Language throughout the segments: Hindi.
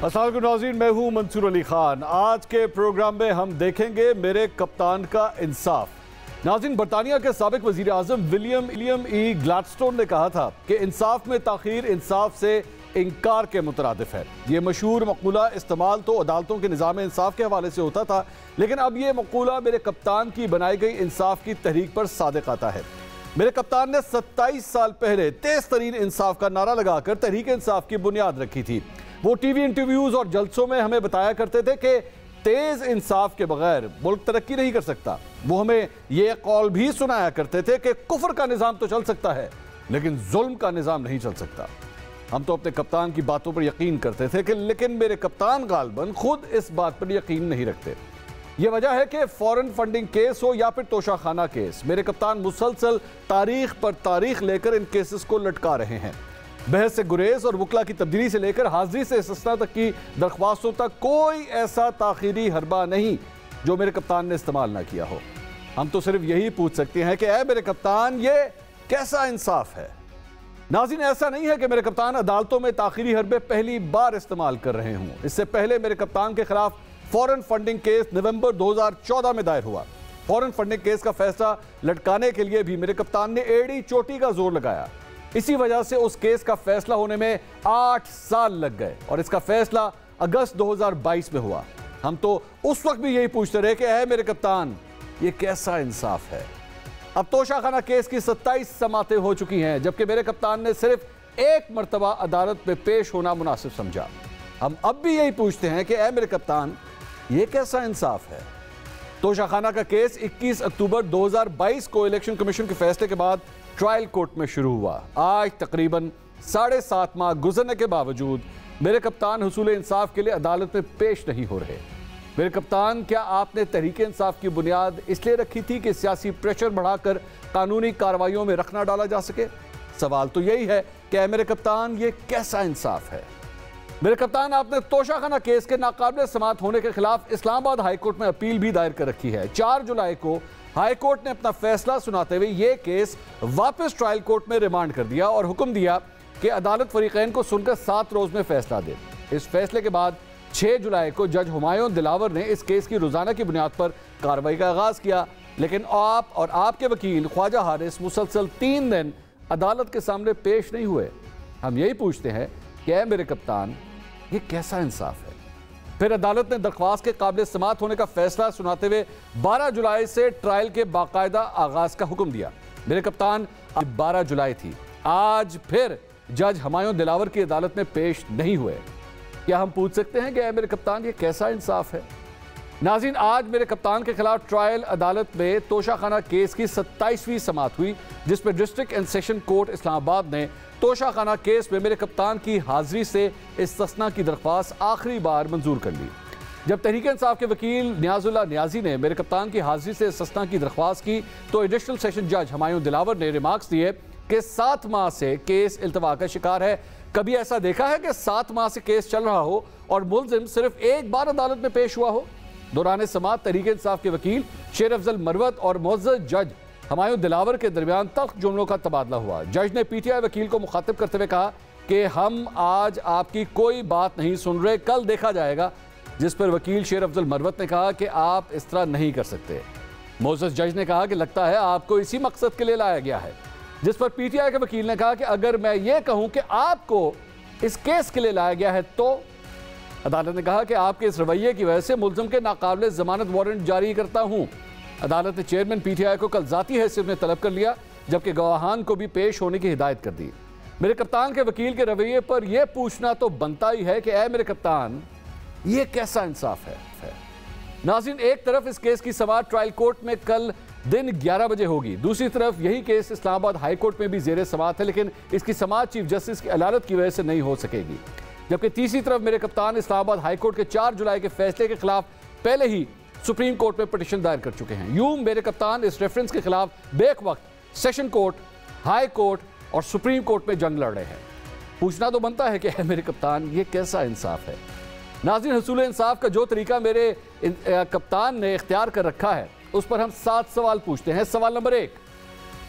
अस्सलाम वालेकुम नाज़रीन, मैं हूं मंसूर अली खान। आज के प्रोग्राम में हम देखेंगे मेरे कप्तान का इंसाफ। नाज़रीन, बरतानिया के साबिक वज़ीर आज़म विलियम ई ग्लैडस्टोन ने कहा था कि इंसाफ में ताख़ीर इंसाफ से इनकार के मुतरादिफ है। ये मशहूर मक़ूला इस्तेमाल तो अदालतों के निज़ाम इंसाफ के हवाले से होता था, लेकिन अब ये मक़ूला मेरे कप्तान की बनाई गई इंसाफ की तहरीक पर सादिक आता है। मेरे कप्तान ने 27 साल पहले तेज़ तरीन इंसाफ का नारा लगाकर तहरीक इंसाफ की बुनियाद रखी थी। वो टीवी इंटरव्यूज और जलसों में हमें बताया करते थे कि तेज इंसाफ के बगैर मुल्क तरक्की नहीं कर सकता। वो हमें यह कौल भी सुनाया करते थे कि कुफ्र का निज़ाम तो चल सकता है, लेकिन जुल्म का निज़ाम नहीं चल सकता। हम तो अपने कप्तान की बातों पर यकीन करते थे लेकिन मेरे कप्तान गालबन खुद इस बात पर यकीन नहीं रखते। यह वजह है कि फॉरेन फंडिंग केस हो या फिर तोशाखाना केस, मेरे कप्तान मुसलसल तारीख पर तारीख लेकर इन केसेस को लटका रहे हैं। बहस से गुरेज और वकला की तब्दीली से लेकर हाजिरी से इस्तिस्ना तक की दरख्वास्तों तक कोई ऐसा ताखीरी हरबा नहीं जो मेरे कप्तान ने इस्तेमाल ना किया हो। हम तो सिर्फ यही पूछ सकते हैं कि ऐ मेरे कप्तान, ये कैसा इंसाफ है। नाज़रीन, ऐसा नहीं है कि मेरे कप्तान अदालतों में ताखीरी हरबे पहली बार इस्तेमाल कर रहे हों। इससे पहले मेरे कप्तान के खिलाफ फॉरेन फंडिंग केस नवंबर 2014 में दायर हुआ। फॉरेन फंडिंग केस का फैसला लटकाने के लिए भी मेरे कप्तान ने एड़ी चोटी का जोर लगाया। इसी वजह से उस केस का फैसला होने में 8 साल लग गए और इसका फैसला अगस्त 2022 में हुआ। हम तो उस वक्त भी यही पूछते रहे कि है मेरे कप्तान, ये कैसा इंसाफ है। अब तोशाखाना केस की 27 समातें हो चुकी हैं, जबकि मेरे कप्तान ने सिर्फ एक मरतबा अदालत में पेश होना मुनासिब समझा। हम अब भी यही पूछते हैं कि ऐ मेरे कप्तान, ये कैसा इंसाफ है। तोशाखाना का केस 21 अक्टूबर 2022 को इलेक्शन कमीशन के फैसले के बाद ट्रायल कोर्ट में शुरू हुआ। आज तकरीबन 7.5 माह गुजरने के बावजूद मेरे कप्तान हुसूल इंसाफ के लिए अदालत में पेश नहीं हो रहे। मेरे कप्तान, क्या आपने तहरीक इंसाफ की बुनियाद इसलिए रखी थी कि सियासी प्रेशर बढ़ाकर कानूनी कार्रवाइयों में रखना डाला जा सके? सवाल तो यही है कि मेरे कप्तान, ये कैसा इंसाफ है। मेरे कप्तान, आपने तोशाखाना केस के नाकाबिल समाअत होने के खिलाफ इस्लामाबाद हाईकोर्ट में अपील भी दायर कर रखी है। 4 जुलाई को हाईकोर्ट ने अपना फैसला सुनाते हुए यह केस वापस ट्रायल कोर्ट में रिमांड कर दिया और हुक्म दिया कि अदालत फरीकैन को सुनकर 7 रोज में फैसला दे। इस फैसले के बाद 6 जुलाई को जज हुमायूं दिलावर ने इस केस की रोजाना की बुनियाद पर कार्रवाई का आगाज किया, लेकिन आप और आपके वकील ख्वाजा हारिस मुसलसल 3 दिन अदालत के सामने पेश नहीं हुए। हम यही पूछते हैं कि ऐ मेरे कप्तान, ये कैसा इंसाफ है। फिर अदालत ने दरख्वास्त के काबिल समाअत होने का फैसला सुनाते हुए 12 जुलाई से ट्रायल के बाकायदा आगाज का हुक्म दिया। मेरे कप्तान, अब 12 जुलाई थी, आज फिर जज हुमायूं दिलावर की अदालत में पेश नहीं हुए। क्या हम पूछ सकते हैं कि ऐ मेरे कप्तान, ये कैसा इंसाफ है। नाज़रीन, आज मेरे कप्तान के खिलाफ ट्रायल अदालत में तोशाखाना केस की 27वीं समाअत हुई, जिसमें district and session court Islamabad ने तोशाखाना केस में मेरे कप्तान की हाजिरी से इस्तिस्ना की दरख्वास्त आखिरी बार मंजूर कर ली। जब तहरीक इंसाफ के वकील नियाजुल्लाह नियाजी ने मेरे कप्तान की हाजिरी से इस्तिस्ना की दरख्वास्त की तो एडिशनल सेशन जज हुमायूं दिलावर ने रिमार्क्स दिए कि 7 माह से केस इल्तवा का शिकार है। कभी ऐसा देखा है कि 7 माह से केस चल रहा हो और मुलजिम सिर्फ एक बार अदालत में पेश हुआ हो? दौरान समाअत तहरीक इंसाफ के वकील शेर अफजल मरवत और मुअज़्ज़ज़ जज हुमायूं दिलावर के दरमियान तल्ख जुमलों का तबादला हुआ। जज ने पीटीआई वकील को मुखातिब करते हुए कहा कि हम आज आपकी कोई बात नहीं सुन रहे, कल देखा जाएगा। जिस पर वकील शेर अफजल मरवत ने कहा कि आप इस तरह नहीं कर सकते। मुअज़्ज़ज़ जज ने कहा कि लगता है आपको इसी मकसद के लिए लाया गया है। जिस पर पीटीआई के वकील ने कहा कि अगर मैं ये कहूं कि आपको इस केस के लिए लाया गया है तो? अदालत ने कहा कि आपके इस रवैये की वजह से मुल्ज़िम के नाकाबिल जमानत वारंट जारी करता हूं। अदालत ने चेयरमैन पीटीआई को कल जाती हैसियत में तलब कर लिया, जबकि गवाहान को भी पेश होने की हिदायत कर दी। मेरे कप्तान के वकील के रवैये पर यह पूछना तो बनता ही है कि ऐ मेरे कप्तान, ये कैसा इंसाफ है। नाज़रीन, एक तरफ इस केस की समाअत ट्रायल कोर्ट में कल दिन 11 बजे होगी, दूसरी तरफ यही केस इस्लामाबाद हाई कोर्ट में भी जेर समाअत है, लेकिन इसकी समाअत चीफ जस्टिस की अदालत की वजह से नहीं हो सकेगी। जबकि तीसरी तरफ मेरे कप्तान इस्लामाबाद हाई कोर्ट के 4 जुलाई के फैसले के खिलाफ पहले ही सुप्रीम कोर्ट में पिटीशन दायर कर चुके हैं। यूं मेरे कप्तान इस रेफरेंस के खिलाफ बेक वक्त सेशन कोर्ट, हाई कोर्ट और सुप्रीम कोर्ट में जंग लड़ रहे हैं। पूछना तो बनता है कि मेरे कप्तान, ये कैसा इंसाफ है। नाज़रीन, हुसूल इंसाफ का जो तरीका मेरे कप्तान ने इख्तियार कर रखा है, उस पर हम 7 सवाल पूछते हैं। सवाल नंबर 1,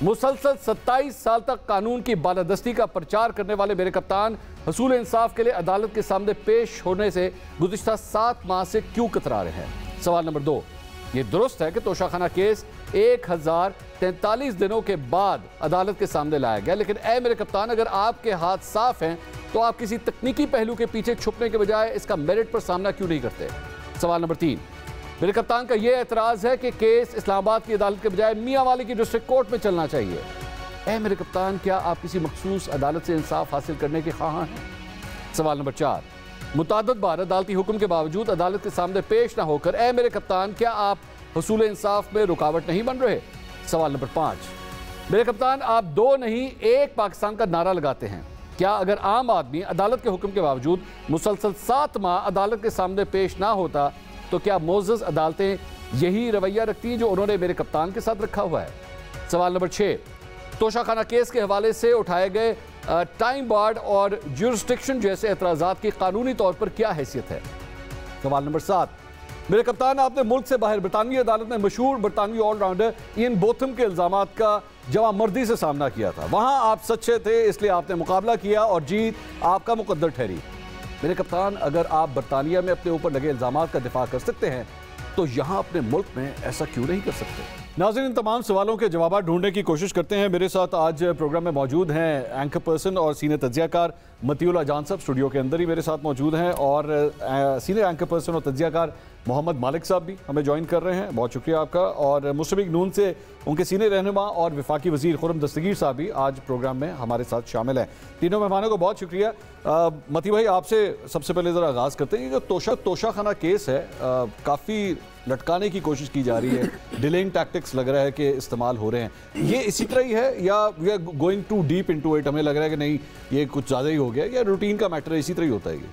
मुसलसल 27 साल तक कानून की बालादस्ती का प्रचार करने वाले मेरे कप्तान हसूल इंसाफ के लिए अदालत के सामने पेश होने से गुज़िश्ता 7 माह से क्यों कतरा रहे हैं? सवाल नंबर 2, ये दुरुस्त है कि तोशाखाना केस 1043 दिनों के बाद अदालत के सामने लाया गया, लेकिन ए मेरे कप्तान, अगर आपके हाथ साफ हैं तो आप किसी तकनीकी पहलू के पीछे छुपने के बजाय इसका मेरिट पर सामना क्यों नहीं करते? सवाल नंबर 3, मेरे कप्तान का यह एतराज है कि केस इस्लामाबाद की अदालत के बजाय मियांवाली की डिस्ट्रिक्ट कोर्ट में चलना चाहिए। ए मेरे कप्तान, क्या आप किसी मखसूस अदालत से इंसाफ हासिल करने के ख्वाह हैं? सवाल नंबर 4, मुतअद्दिद बार अदालती हुक्म के बावजूद अदालत के सामने पेश ना होकर ए मेरे कप्तान, क्या आप हसूल इंसाफ में रुकावट नहीं बन रहे? सवाल नंबर 5, मेरे कप्तान, आप 2 नहीं 1 पाकिस्तान का नारा लगाते हैं। क्या अगर आम आदमी अदालत के हुक्म के बावजूद मुसलसल 7 माह अदालत के सामने पेश ना होता तो क्या मोअज़्ज़ज़ अदालतें यही रवैया रखती हैं जो उन्होंने मेरे कप्तान के साथ रखा हुआ है? सवाल नंबर 6, तोशाखाना केस के हवाले से उठाए गए टाइम बार्ड और ज्यूरिस्डिक्शन जैसे एतराज़ात की कानूनी तौर पर क्या हैसियत है? सवाल नंबर 7, मेरे कप्तान, आपने मुल्क से बाहर बरतानवी अदालत में मशहूर बरतानवी ऑलराउंडर इयन बोथम के इल्ज़ामात का जवामर्दी से सामना किया था। वहां आप सच्चे थे, इसलिए आपने मुकाबला किया और जीत आपका मुकद्दर ठहरी। मेरे कप्तान, अगर आप बरतानिया में अपने ऊपर लगे इल्ज़ामात का दिफा कर सकते हैं तो यहाँ अपने मुल्क में ऐसा क्यों नहीं कर सकते? नाज़रीन, इन तमाम सवालों के जवाब ढूंढने की कोशिश करते हैं। मेरे साथ आज प्रोग्राम में मौजूद हैं एंकर पर्सन और सीनियर तज्ज़ियाकार मतियुल जान साहब, स्टूडियो के अंदर ही मेरे साथ मौजूद हैं, और सीनियर एंकर पर्सन और तज्ज़ियाकार मोहम्मद मालिक साहब भी हमें ज्वाइन कर रहे हैं। बहुत शुक्रिया आपका। और मुस्लिम लीग नून से उनके सीनियर रहनुमा और वफाकी वज़ीर खुर्रम दस्तगीर साहब भी आज प्रोग्राम में हमारे साथ शामिल हैं। तीनों मेहमानों को बहुत शुक्रिया। मती भाई, आपसे सबसे पहले ज़रा आगाज़ करते हैं। ये जो तोशाखाना केस है, काफ़ी लटकाने की कोशिश की जा रही है, डिलेइंग टैक्टिक्स लग रहा है कि इस्तेमाल हो रहे हैं, ये इसी तरह ही है या we are going to deep into it? हमें लग रहा है कि नहीं, ये कुछ ज़्यादा ही हो गया, या रूटीन का मैटर है, इसी तरह ही होता है ये?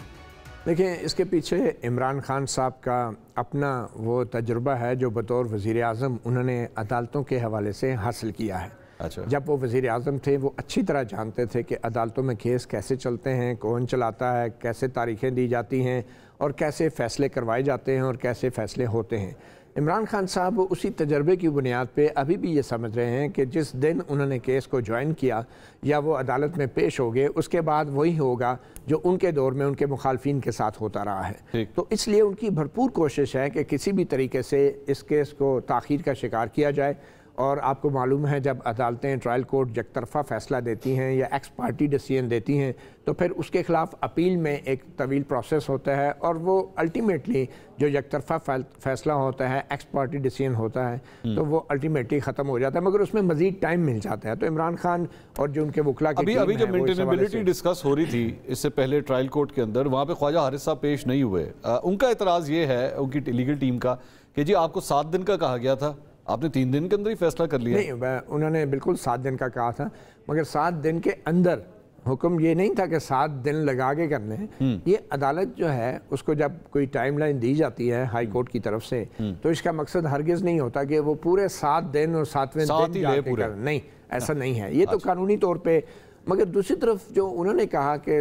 देखिए, इसके पीछे इमरान खान साहब का अपना वो तजुर्बा है जो बतौर वज़ीर आज़म उन्होंने अदालतों के हवाले से हासिल किया है। अच्छा। जब वो वज़ीर आज़म थे वो अच्छी तरह जानते थे कि अदालतों में केस कैसे चलते हैं, कौन चलाता है, कैसे तारीखें दी जाती हैं और कैसे फ़ैसले करवाए जाते हैं और कैसे फ़ैसले होते हैं। इमरान खान साहब उसी तजर्बे की बुनियाद पे अभी भी ये समझ रहे हैं कि जिस दिन उन्होंने केस को ज्वाइन किया या वो अदालत में पेश हो गए, उसके बाद वही होगा जो उनके दौर में उनके मुखालफिन के साथ होता रहा है। तो इसलिए उनकी भरपूर कोशिश है कि किसी भी तरीके से इस केस को ताख़ीर का शिकार किया जाए। और आपको मालूम है, जब अदालतें ट्रायल कोर्ट यकतरफ़ा फ़ैसला देती हैं या एक्स पार्टी डिसीजन देती हैं तो फिर उसके ख़िलाफ़ अपील में एक तवील प्रोसेस होता है और वो अल्टीमेटली जो यकतरफ़ा फ़ैसला होता है, एक्स पार्टी डिसीजन होता है, तो वो अल्टीमेटली ख़त्म हो जाता है, मगर उसमें मज़ीद टाइम मिल जाता है। तो इमरान खान और जो उनके वकला की अभी जब मेंटेनेबिलिटी डिस्कस हो रही थी इससे पहले ट्रायल कोर्ट के अंदर, वहाँ पे ख्वाजा हारिस साहब पेश नहीं हुए। उनका एतराज़ ये है उनकी लीगल टीम का कि जी आपको 7 दिन का कहा गया था, आपने 3 दिन के अंदर ही फैसला कर लिया। नहीं, उन्होंने बिल्कुल 7 दिन का कहा था, मगर 7 दिन के अंदर हुक्म ये नहीं था कि 7 दिन लगा के करने हैं। ये अदालत जो है उसको जब कोई टाइमलाइन दी जाती है हाई कोर्ट की तरफ से, तो इसका मकसद हरगिज़ नहीं होता कि वो पूरे 7 दिन और 7वें दिन जाके कर, नहीं, ऐसा नहीं है। ये तो कानूनी तौर पे। मगर दूसरी तरफ जो उन्होंने कहा कि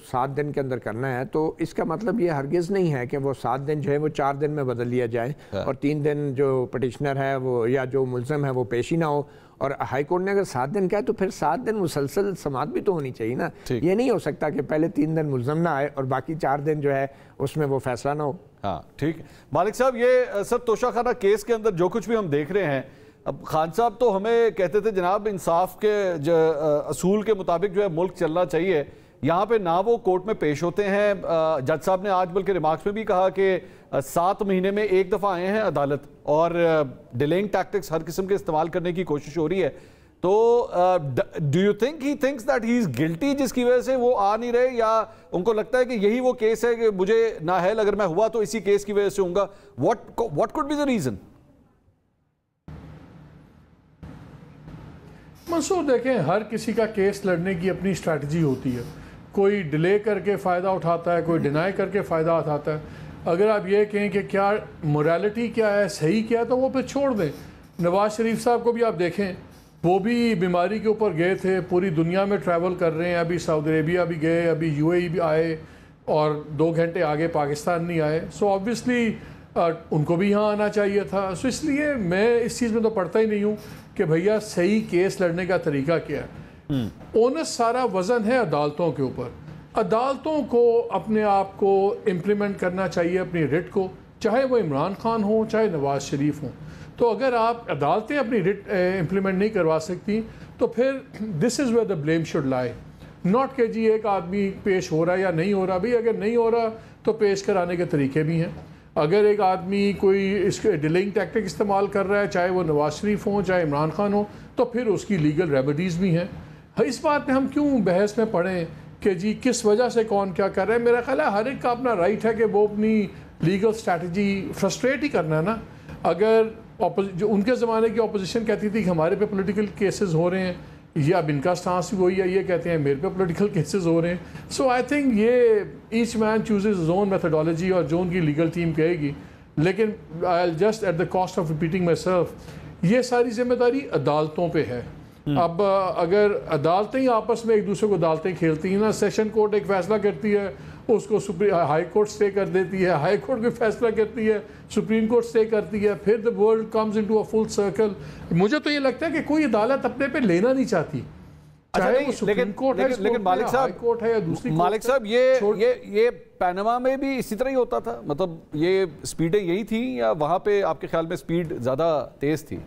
7 दिन के अंदर करना है, तो इसका मतलब ये हरगिज़ नहीं है कि वो 7 दिन जो है वो 4 दिन में बदल लिया जाए और 3 दिन जो पटिशनर है वो या जो मुल्ज़म है वो पेश ही ना हो। और हाई कोर्ट ने अगर 7 दिन कहा तो फिर 7 दिन मुसलसल समाअत भी तो होनी चाहिए ना। ये नहीं हो सकता कि पहले 3 दिन मुल्ज़म ना आए और बाकी 4 दिन जो है उसमें वो फैसला ना हो। हाँ, ठीक। मालिक साहब, ये सब तोशाखाना केस के अंदर जो कुछ भी हम देख रहे हैं, अब खान साहब तो हमें कहते थे जनाब इंसाफ के असूल के मुताबिक जो है मुल्क चलना चाहिए, यहाँ पे ना वो कोर्ट में पेश होते हैं। जज साहब ने आज बल्कि रिमार्क्स में भी कहा कि 7 महीने में एक दफ़ा आए हैं अदालत और डिलेइंग टैक्टिक्स हर किस्म के इस्तेमाल करने की कोशिश हो रही है। तो do you think he thinks that he is guilty जिसकी वजह से वो आ नहीं रहे, या उनको लगता है कि यही वो केस है कि मुझे नाअहल अगर मैं हुआ तो इसी केस की वजह से होऊंगा? What could be the reason? Mansoor, देखें, हर किसी का केस लड़ने की अपनी स्ट्रैटेजी होती है। कोई डिले करके फ़ायदा उठाता है, कोई डिनाई करके फ़ायदा उठाता है। अगर आप ये कहें कि क्या मोरालिटी क्या है, सही क्या है, तो वो पे छोड़ दें। नवाज शरीफ साहब को भी आप देखें, वो भी बीमारी के ऊपर गए थे, पूरी दुनिया में ट्रैवल कर रहे हैं, अभी सऊदी अरेबिया भी गए, अभी यूएई भी आए और 2 घंटे आगे पाकिस्तान नहीं आए। सो ऑब्वियसली उनको भी यहाँ आना चाहिए था। सो इसलिए मैं इस चीज़ में तो पढ़ता ही नहीं हूँ। कि भैया सही केस लड़ने का तरीका क्या है। ओनस सारा वजन है अदालतों के ऊपर। अदालतों को अपने आप को इम्प्लीमेंट करना चाहिए, अपनी रिट को, चाहे वो इमरान खान हो चाहे नवाज शरीफ हो। तो अगर आप अदालतें अपनी रिट इम्प्लीमेंट नहीं करवा सकती तो फिर this is where the blame should lie, not कि जी एक आदमी पेश हो रहा है या नहीं हो रहा। भाई अगर नहीं हो रहा तो पेश कराने के तरीके भी हैं। अगर एक आदमी कोई इसके डिलेइंग टैक्टिक इस्तेमाल कर रहा है, चाहे वो नवाज शरीफ हो चाहे इमरान खान हो, तो फिर उसकी लीगल रेमेडीज़ भी हैं। इस बात में हम क्यों बहस में पढ़ें कि जी किस वजह से कौन क्या कर रहा है। मेरा ख्याल है हर एक का अपना राइट है कि वो अपनी लीगल स्ट्रैटेजी फ्रस्ट्रेट ही करना है ना। अगर जो उनके ज़माने की अपोजिशन कहती थी कि हमारे पे पॉलिटिकल केसेस हो रहे हैं, ये अब इनका स्टांस भी वही है, ये कहते हैं मेरे पे पॉलिटिकल केसेस हो रहे हैं। सो आई थिंक ये each man chooses his own methodology और जो उनकी लीगल टीम कहेगी। लेकिन I just at the cost of repeating my self, ये सारी जिम्मेदारी अदालतों पे है। अब अगर अदालतें ही आपस में एक दूसरे को अदालतें खेलती हैं ना, सेशन कोर्ट एक फैसला करती है, उसको हाई कोर्ट स्टे कर देती है, हाई कोर्ट भी फैसला करती है, सुप्रीम कोर्ट स्टे करती है, फिर the world comes into a full circle. मुझे तो ये लगता है कि कोई अदालत अपने पे लेना नहीं चाहती, चाहे वो सुप्रीम कोर्ट है, लेकिन मालिक साहब, हाई कोर्ट है या दूसरी मालिक साहब, ये पनामा में भी इसी तरह ही होता था? मतलब ये स्पीडें यही थी या वहां पे आपके ख्याल में स्पीड ज्यादा तेज थी?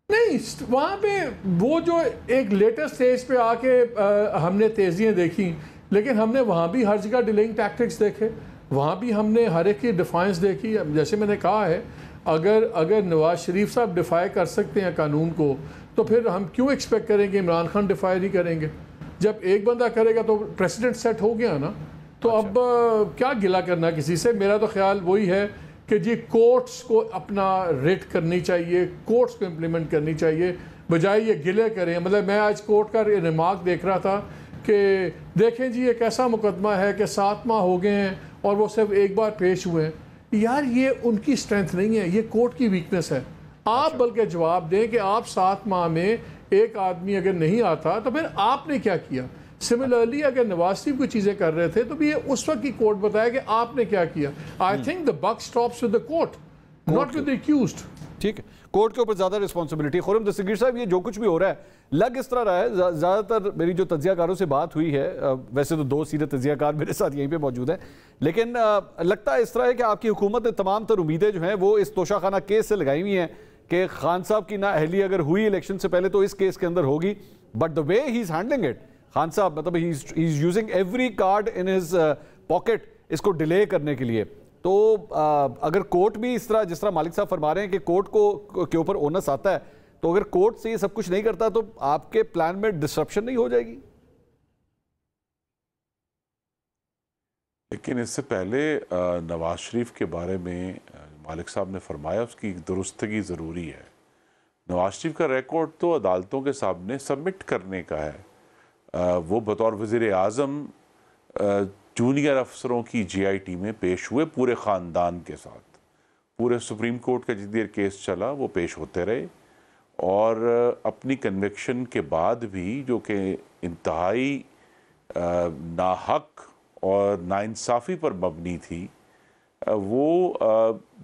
नहीं, वहाँ पे वो जो एक लेटेस्ट स्टेज पे आके हमने तेजियाँ देखी, लेकिन हमने वहाँ भी हर जगह डिलेइंग टैक्टिक्स देखे, वहाँ भी हमने हर एक की डिफाइंस देखी। जैसे मैंने कहा है, अगर नवाज शरीफ साहब डिफाई कर सकते हैं कानून को, तो फिर हम क्यों एक्सपेक्ट करेंगे इमरान खान डिफाई नहीं करेंगे? जब एक बंदा करेगा तो प्रेसिडेंट सेट हो गया ना। तो अब क्या गिला करना किसी से? मेरा तो ख्याल वही है कि जी कोर्ट्स को अपना रिट करनी चाहिए, कोर्ट्स को इम्प्लीमेंट करनी चाहिए, बजाय ये गिले करें। मतलब मैं आज कोर्ट का रिमार्क देख रहा था कि देखें जी एक ऐसा मुकदमा है कि 7 माह हो गए हैं और वो सिर्फ एक बार पेश हुए हैं। यार ये उनकी स्ट्रेंथ नहीं है, ये कोर्ट की वीकनेस है। आप बल्कि जवाब दें कि आप 7 माह में एक आदमी अगर नहीं आता तो फिर आपने क्या किया। सिमिलरली अगर नवाज शरीफ कोई चीज़ें कर रहे थे तो भी ये उस वक्त की कोर्ट बताया कि आपने क्या किया। I think the buck stops with the court, not with the accused. ठीक है, कोर्ट के ऊपर ज्यादा रिस्पॉन्सिबिलिटी। खुर्रम दस्तगीर साहब, ये जो कुछ भी हो रहा है लग इस तरह रहा है, ज़्यादातर मेरी जो तज्जियाकारों से बात हुई है, वैसे तो 2 सीनियर तज्जियाकार मेरे साथ यहीं पे मौजूद हैं, लेकिन लगता है इस तरह है कि आपकी हुकूमत ने तमाम तर उम्मीदें जो हैं वो इस तोशाखाना केस से लगाई हुई हैं कि खान साहब की नाअहली अगर हुई इलेक्शन से पहले तो इस केस के अंदर होगी। But the way he is handling it, Khan साहब, मतलब he is using every card in his pocket इसको डिले करने के लिए। तो अगर कोर्ट भी इस तरह, जिस तरह मालिक साहब फरमा रहे हैं कि कोर्ट को के ऊपर ओनस आता है, तो अगर कोर्ट से ये सब कुछ नहीं करता तो आपके प्लान में डिसरप्शन नहीं हो जाएगी? लेकिन इससे पहले नवाज शरीफ के बारे में मालिक साहब ने फरमाया उसकी दुरुस्तगी ज़रूरी है। नवाज शरीफ का रिकॉर्ड तो अदालतों के सामने सबमिट करने का है। वो बतौर वज़ीर आज़म जूनियर अफसरों की GIT में पेश हुए पूरे ख़ानदान के साथ। पूरे सुप्रीम कोर्ट का जितनी देर केस चला वो पेश होते रहे और अपनी कन्विक्शन के बाद भी, जो कि इंतहाई नाहक और नाइंसाफ़ी पर मबनी थी, वो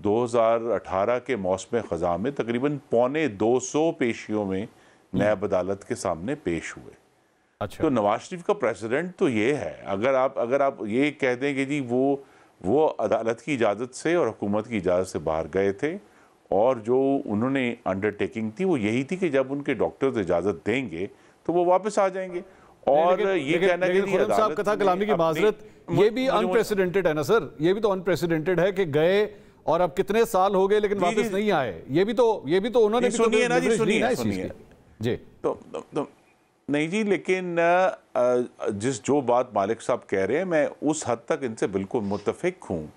2018 के मौसम ख़ज़ा में तकरीबन 250 पेशियों में नैब अदालत के सामने पेश हुए। अच्छा। तो नवाज शरीफ का प्रेसिडेंट तो ये है। अगर आप ये कह दें कि जी वो अदालत की इजाज़त से और हुकूमत की इजाज़त से बाहर गए थे और जो उन्होंने अंडरटेकिंग थी वो यही थी कि जब उनके डॉक्टर्स इजाज़त देंगे तो वो वापस आ जाएंगे। और ये कहना कि खुर्रम साहब कथा कलामी की माजरत, ये भी अनप्रेसिडेंटेड है ना सर? ये भी तो अनप्रेसिडेंटेड है कि गए और अब कितने साल हो गए लेकिन वापस नहीं आए। ये भी तो उन्होंने सुनिए ना जी। तो नहीं जी, लेकिन जो बात मालिक साहब कह रहे हैं मैं उस हद तक इनसे बिल्कुल मुत्तफिक हूँ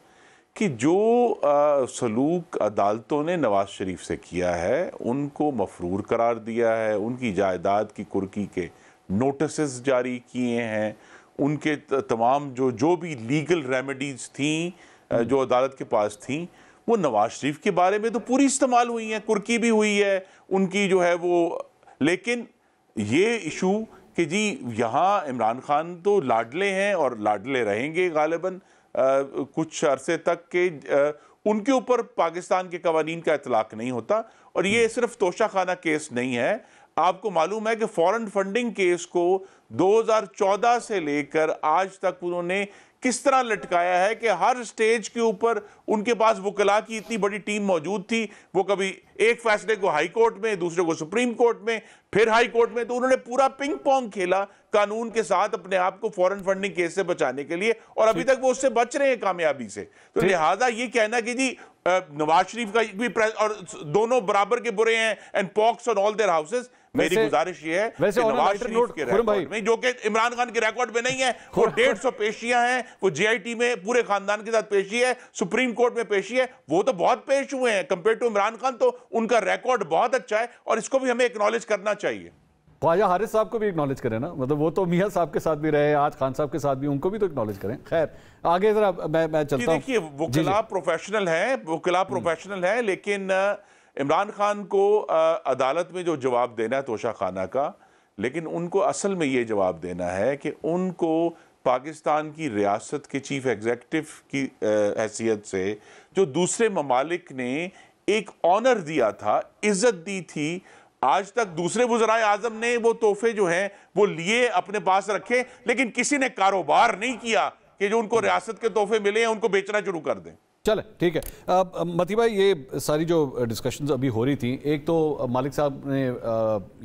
कि जो सलूक अदालतों ने नवाज शरीफ से किया है, उनको मफरूर करार दिया है, उनकी जायदाद की कुर्की के नोटिस जारी किए हैं, उनके तमाम जो भी लीगल रेमेडीज थी जो अदालत के पास थी, वो नवाज शरीफ के बारे में तो पूरी इस्तेमाल हुई हैं, कुर्की भी हुई है उनकी जो है वो। लेकिन ये इशू कि जी यहाँ इमरान खान तो लाडले हैं और लाडले रहेंगे गालिबन कुछ अरसे तक के, उनके ऊपर पाकिस्तान के कवानीन का इतलाक नहीं होता। और ये सिर्फ तोशाखाना केस नहीं है, आपको मालूम है कि फॉरेन फंडिंग केस को 2014 से लेकर आज तक उन्होंने किस तरह लटकाया है कि हर स्टेज के ऊपर उनके पास वकला की इतनी बड़ी टीम मौजूद थी। वो कभी एक फैसले को हाई कोर्ट में, दूसरे को सुप्रीम कोर्ट में, फिर हाई कोर्ट में, तो उन्होंने पूरा पिंग पोंग खेला कानून के साथ अपने आप को फॉरेन फंडिंग केस से बचाने के लिए, और अभी तक वो उससे बच रहे हैं कामयाबी से। तो लिहाजा ये कहना कि जी नवाज शरीफ का भी और दोनों बराबर के बुरे हैं and pox on all their houses, मेरी गुजारिश ये है कि नवाज शरीफ के रिकॉर्ड में, जो कि इमरान खान के रिकॉर्ड में नहीं है, वो 150 पेशियां हैं, वो JIT में पूरे खानदान के साथ पेशी है, सुप्रीम कोर्ट में पेशी है, वो तो बहुत पेश हुए हैं कंपेयर टू इमरान खान, तो उनका रिकॉर्ड बहुत अच्छा है और इसको भी हमें एक्नॉलेज करना चाहिए। ख्वाजा हारिस साहब को भी एक्नॉलेज करें ना, मतलब वो तो मियां साहब के साथ भी रहे, आज खान साहब के साथ भी, उनको भी तो एक्नॉलेज करें। खैर आगे जरा मैं चलता हूं। देखिए वकला प्रोफेशनल है, वकला प्रोफेशनल है, लेकिन इमरान खान को अदालत में जो जवाब देना है तोशाखाना का, लेकिन उनको असल में ये जवाब देना है कि उनको पाकिस्तान की रियासत के चीफ एग्जीक्यूटिव की हैसियत से जो दूसरे ममालिक ने एक ऑनर दिया था, इज्जत दी थी, आज तक दूसरे वज़राए आज़म ने वो तोहफे जो हैं वो लिए अपने पास रखे, लेकिन किसी ने कारोबार नहीं किया कि जो उनको रियासत के तोहफे मिले हैं उनको बेचना शुरू कर दें। चले ठीक है। मती भाई, ये सारी जो डिस्कशंस अभी हो रही थी, एक तो मालिक साहब ने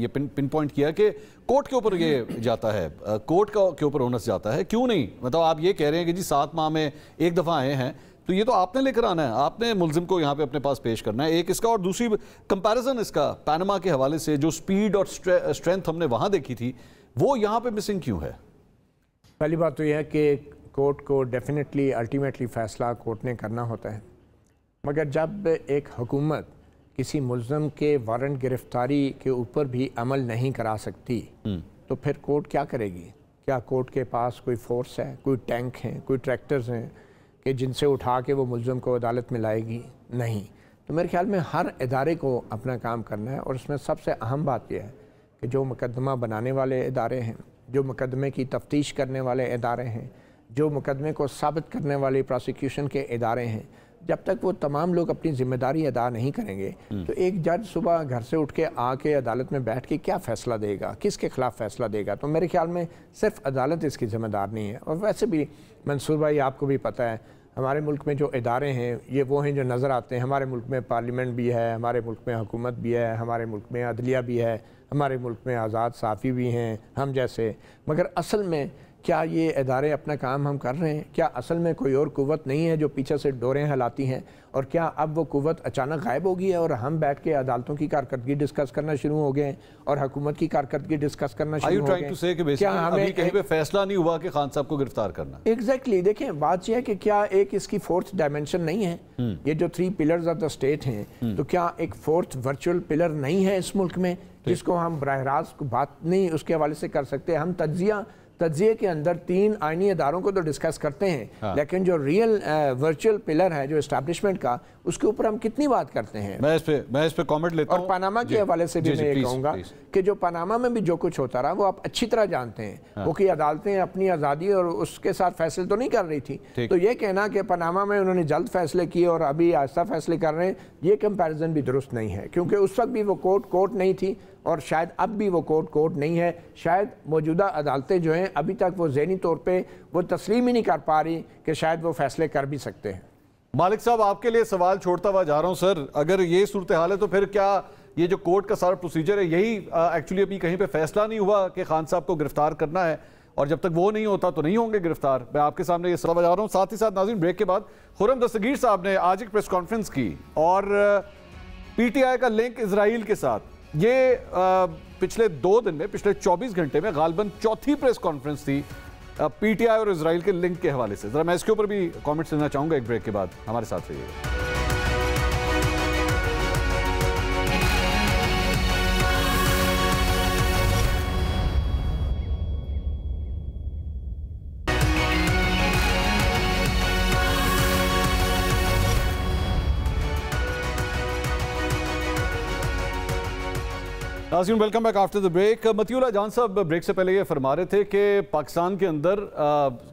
ये पिन पॉइंट किया कि कोर्ट के ऊपर ये जाता है, कोर्ट के ऊपर ओनस जाता है, क्यों नहीं? मतलब आप ये कह रहे हैं कि जी 7 माह में एक दफ़ा आए हैं, तो ये तो आपने लेकर आना है, आपने मुल्जिम को यहाँ पे अपने पास पेश करना है, एक इसका, और दूसरी कंपैरिजन इसका पैनमा के हवाले से जो स्पीड और स्ट्रेंथ हमने वहाँ देखी थी वो यहाँ पे मिसिंग क्यों है? पहली बात तो यह है कि कोर्ट को डेफिनेटली अल्टीमेटली फ़ैसला कोर्ट ने करना होता है, मगर जब एक हुकूमत किसी मुल्ज़म के वारंट गिरफ्तारी के ऊपर भी अमल नहीं करा सकती तो फिर कोर्ट क्या करेगी? क्या कोर्ट के पास कोई फोर्स है, कोई टैंक हैं, कोई ट्रैक्टर्स हैं कि जिनसे उठा के वो मुल्ज़म को अदालत में लाएगी? नहीं। तो मेरे ख्याल में हर इदारे को अपना काम करना है, और उसमें सबसे अहम बात यह है कि जो मुकदमा बनाने वाले इदारे हैं, जो मुकदमे की तफ्तीश करने वाले इदारे हैं, जो मुकदमे को साबित करने वाले प्रोसिक्यूशन के इदारे हैं, जब तक वो तमाम लोग अपनी ज़िम्मेदारी अदा नहीं करेंगे तो एक जज सुबह घर से उठ के आके अदालत में बैठ के क्या फ़ैसला देगा, किसके ख़िलाफ़ फ़ैसला देगा? तो मेरे ख्याल में सिर्फ अदालत इसकी ज़िम्मेदार नहीं है। और वैसे भी मंसूर भाई, आपको भी पता है हमारे मुल्क में जो इदारे हैं ये वो हैं जो नज़र आते हैं। हमारे मुल्क में पार्लियामेंट भी है, हमारे मुल्क में हुकूमत भी है, हमारे मुल्क में अदलिया भी है, हमारे मुल्क में आज़ाद सहाफ़ी भी हैं हम जैसे, मगर असल में क्या ये इदारे अपना काम हम कर रहे हैं? क्या असल में कोई और कुव्वत नहीं है जो पीछे से डोरें हिलाती हैं? और क्या अब वो कुव्वत अचानक गायब हो गई है और हम बैठ के अदालतों की कारकर्दगी डिस्कस करना शुरू हो गए और हुकूमत की कारकर्दगी डिस्कस करना शुरू हो गए? क्या हमें कहीं पे फैसला नहीं हुआ कि खान साहब को गिरफ्तार करना? एग्जैक्टली देखें, बात यह है कि क्या एक इसकी फोर्थ डायमेंशन नहीं है? ये जो 3 पिलर्स ऑफ द स्टेट हैं, तो क्या एक फोर्थ वर्चुअल पिलर नहीं है इस मुल्क में जिसको हम बराह रास्त बात नहीं उसके हवाले से कर सकते? हम तज्जिए के अंदर 3 आईनी अदारों को तो डिस्कस करते हैं, लेकिन जो रियल वर्चुअल पिलर है जो एस्टैब्लिशमेंट का, उसके ऊपर हम कितनी बात करते हैं? मैं इस पे कमेंट लेता हूं। और पनामा के हवाले से भी मैं ये कहूँगा कि जो पनामा में भी जो कुछ होता रहा वो आप अच्छी तरह जानते हैं। वो कि अदालतें अपनी आज़ादी और उसके साथ फैसले तो नहीं कर रही थी, तो ये कहना कि पनामा में उन्होंने जल्द फैसले किए और अभी आहिस्ता फैसले कर रहे हैं, ये कंपैरिजन भी दुरुस्त नहीं है, क्योंकि उस वक्त भी वो कोर्ट नहीं थी और शायद अब भी वो कोर्ट नहीं है। शायद मौजूदा अदालतें जो हैं अभी तक वो ज़हनी तौर पे वो तस्लीम ही नहीं कर पा रही कि शायद वो फैसले कर भी सकते हैं। मालिक साहब, आपके लिए सवाल छोड़ता हुआ जा रहा हूं सर, अगर ये सूरत हाल है तो फिर क्या ये जो कोर्ट का सारा प्रोसीजर है यही एक्चुअली अभी कहीं पे फैसला नहीं हुआ कि खान साहब को गिरफ्तार करना है, और जब तक वो नहीं होता तो नहीं होंगे गिरफ्तार? मैं आपके सामने ये सवाल जा रहा हूं। साथ ही साथ नाज़रीन, ब्रेक के बाद खुर्रम दस्तगीर साहब ने आज एक प्रेस कॉन्फ्रेंस की और PTI का लिंक इजराइल के साथ, ये पिछले 2 दिन में, पिछले 24 घंटे में गालबन चौथी प्रेस कॉन्फ्रेंस थी PTI और इजराइल के लिंक के हवाले से। जरा मैं इसके ऊपर भी कमेंट्स लेना चाहूंगा एक ब्रेक के बाद, हमारे साथ रहिएगा। नाज़रीन, welcome back after the break. Matiullah Jan साहब ब्रेक से पहले ये फरमा रहे थे कि पाकिस्तान के अंदर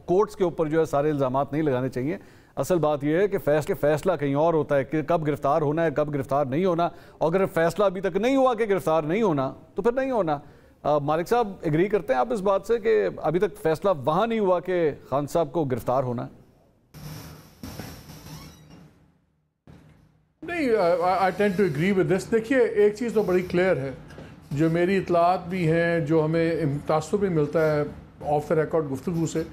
कोर्ट्स के ऊपर जो है सारे इल्ज़ामात नहीं लगाने चाहिए, असल बात यह है कि फैसला कहीं और होता है कि कब गिरफ्तार होना है, कब गिरफ्तार नहीं होना। अगर फैसला अभी तक नहीं हुआ कि गिरफ्तार नहीं होना तो फिर नहीं होना। मालिक साहब एग्री करते हैं आप इस बात से कि अभी तक फैसला वहां नहीं हुआ कि खान साहब को गिरफ्तार होना है? नहीं, I tend to agree with this. देखिए, एक चीज़ तो बड़ी क्लियर है, जो मेरी इतलात भी हैं, जो हमें तासुब भी मिलता है ऑफ द रिकॉर्ड गुफ्तगू से,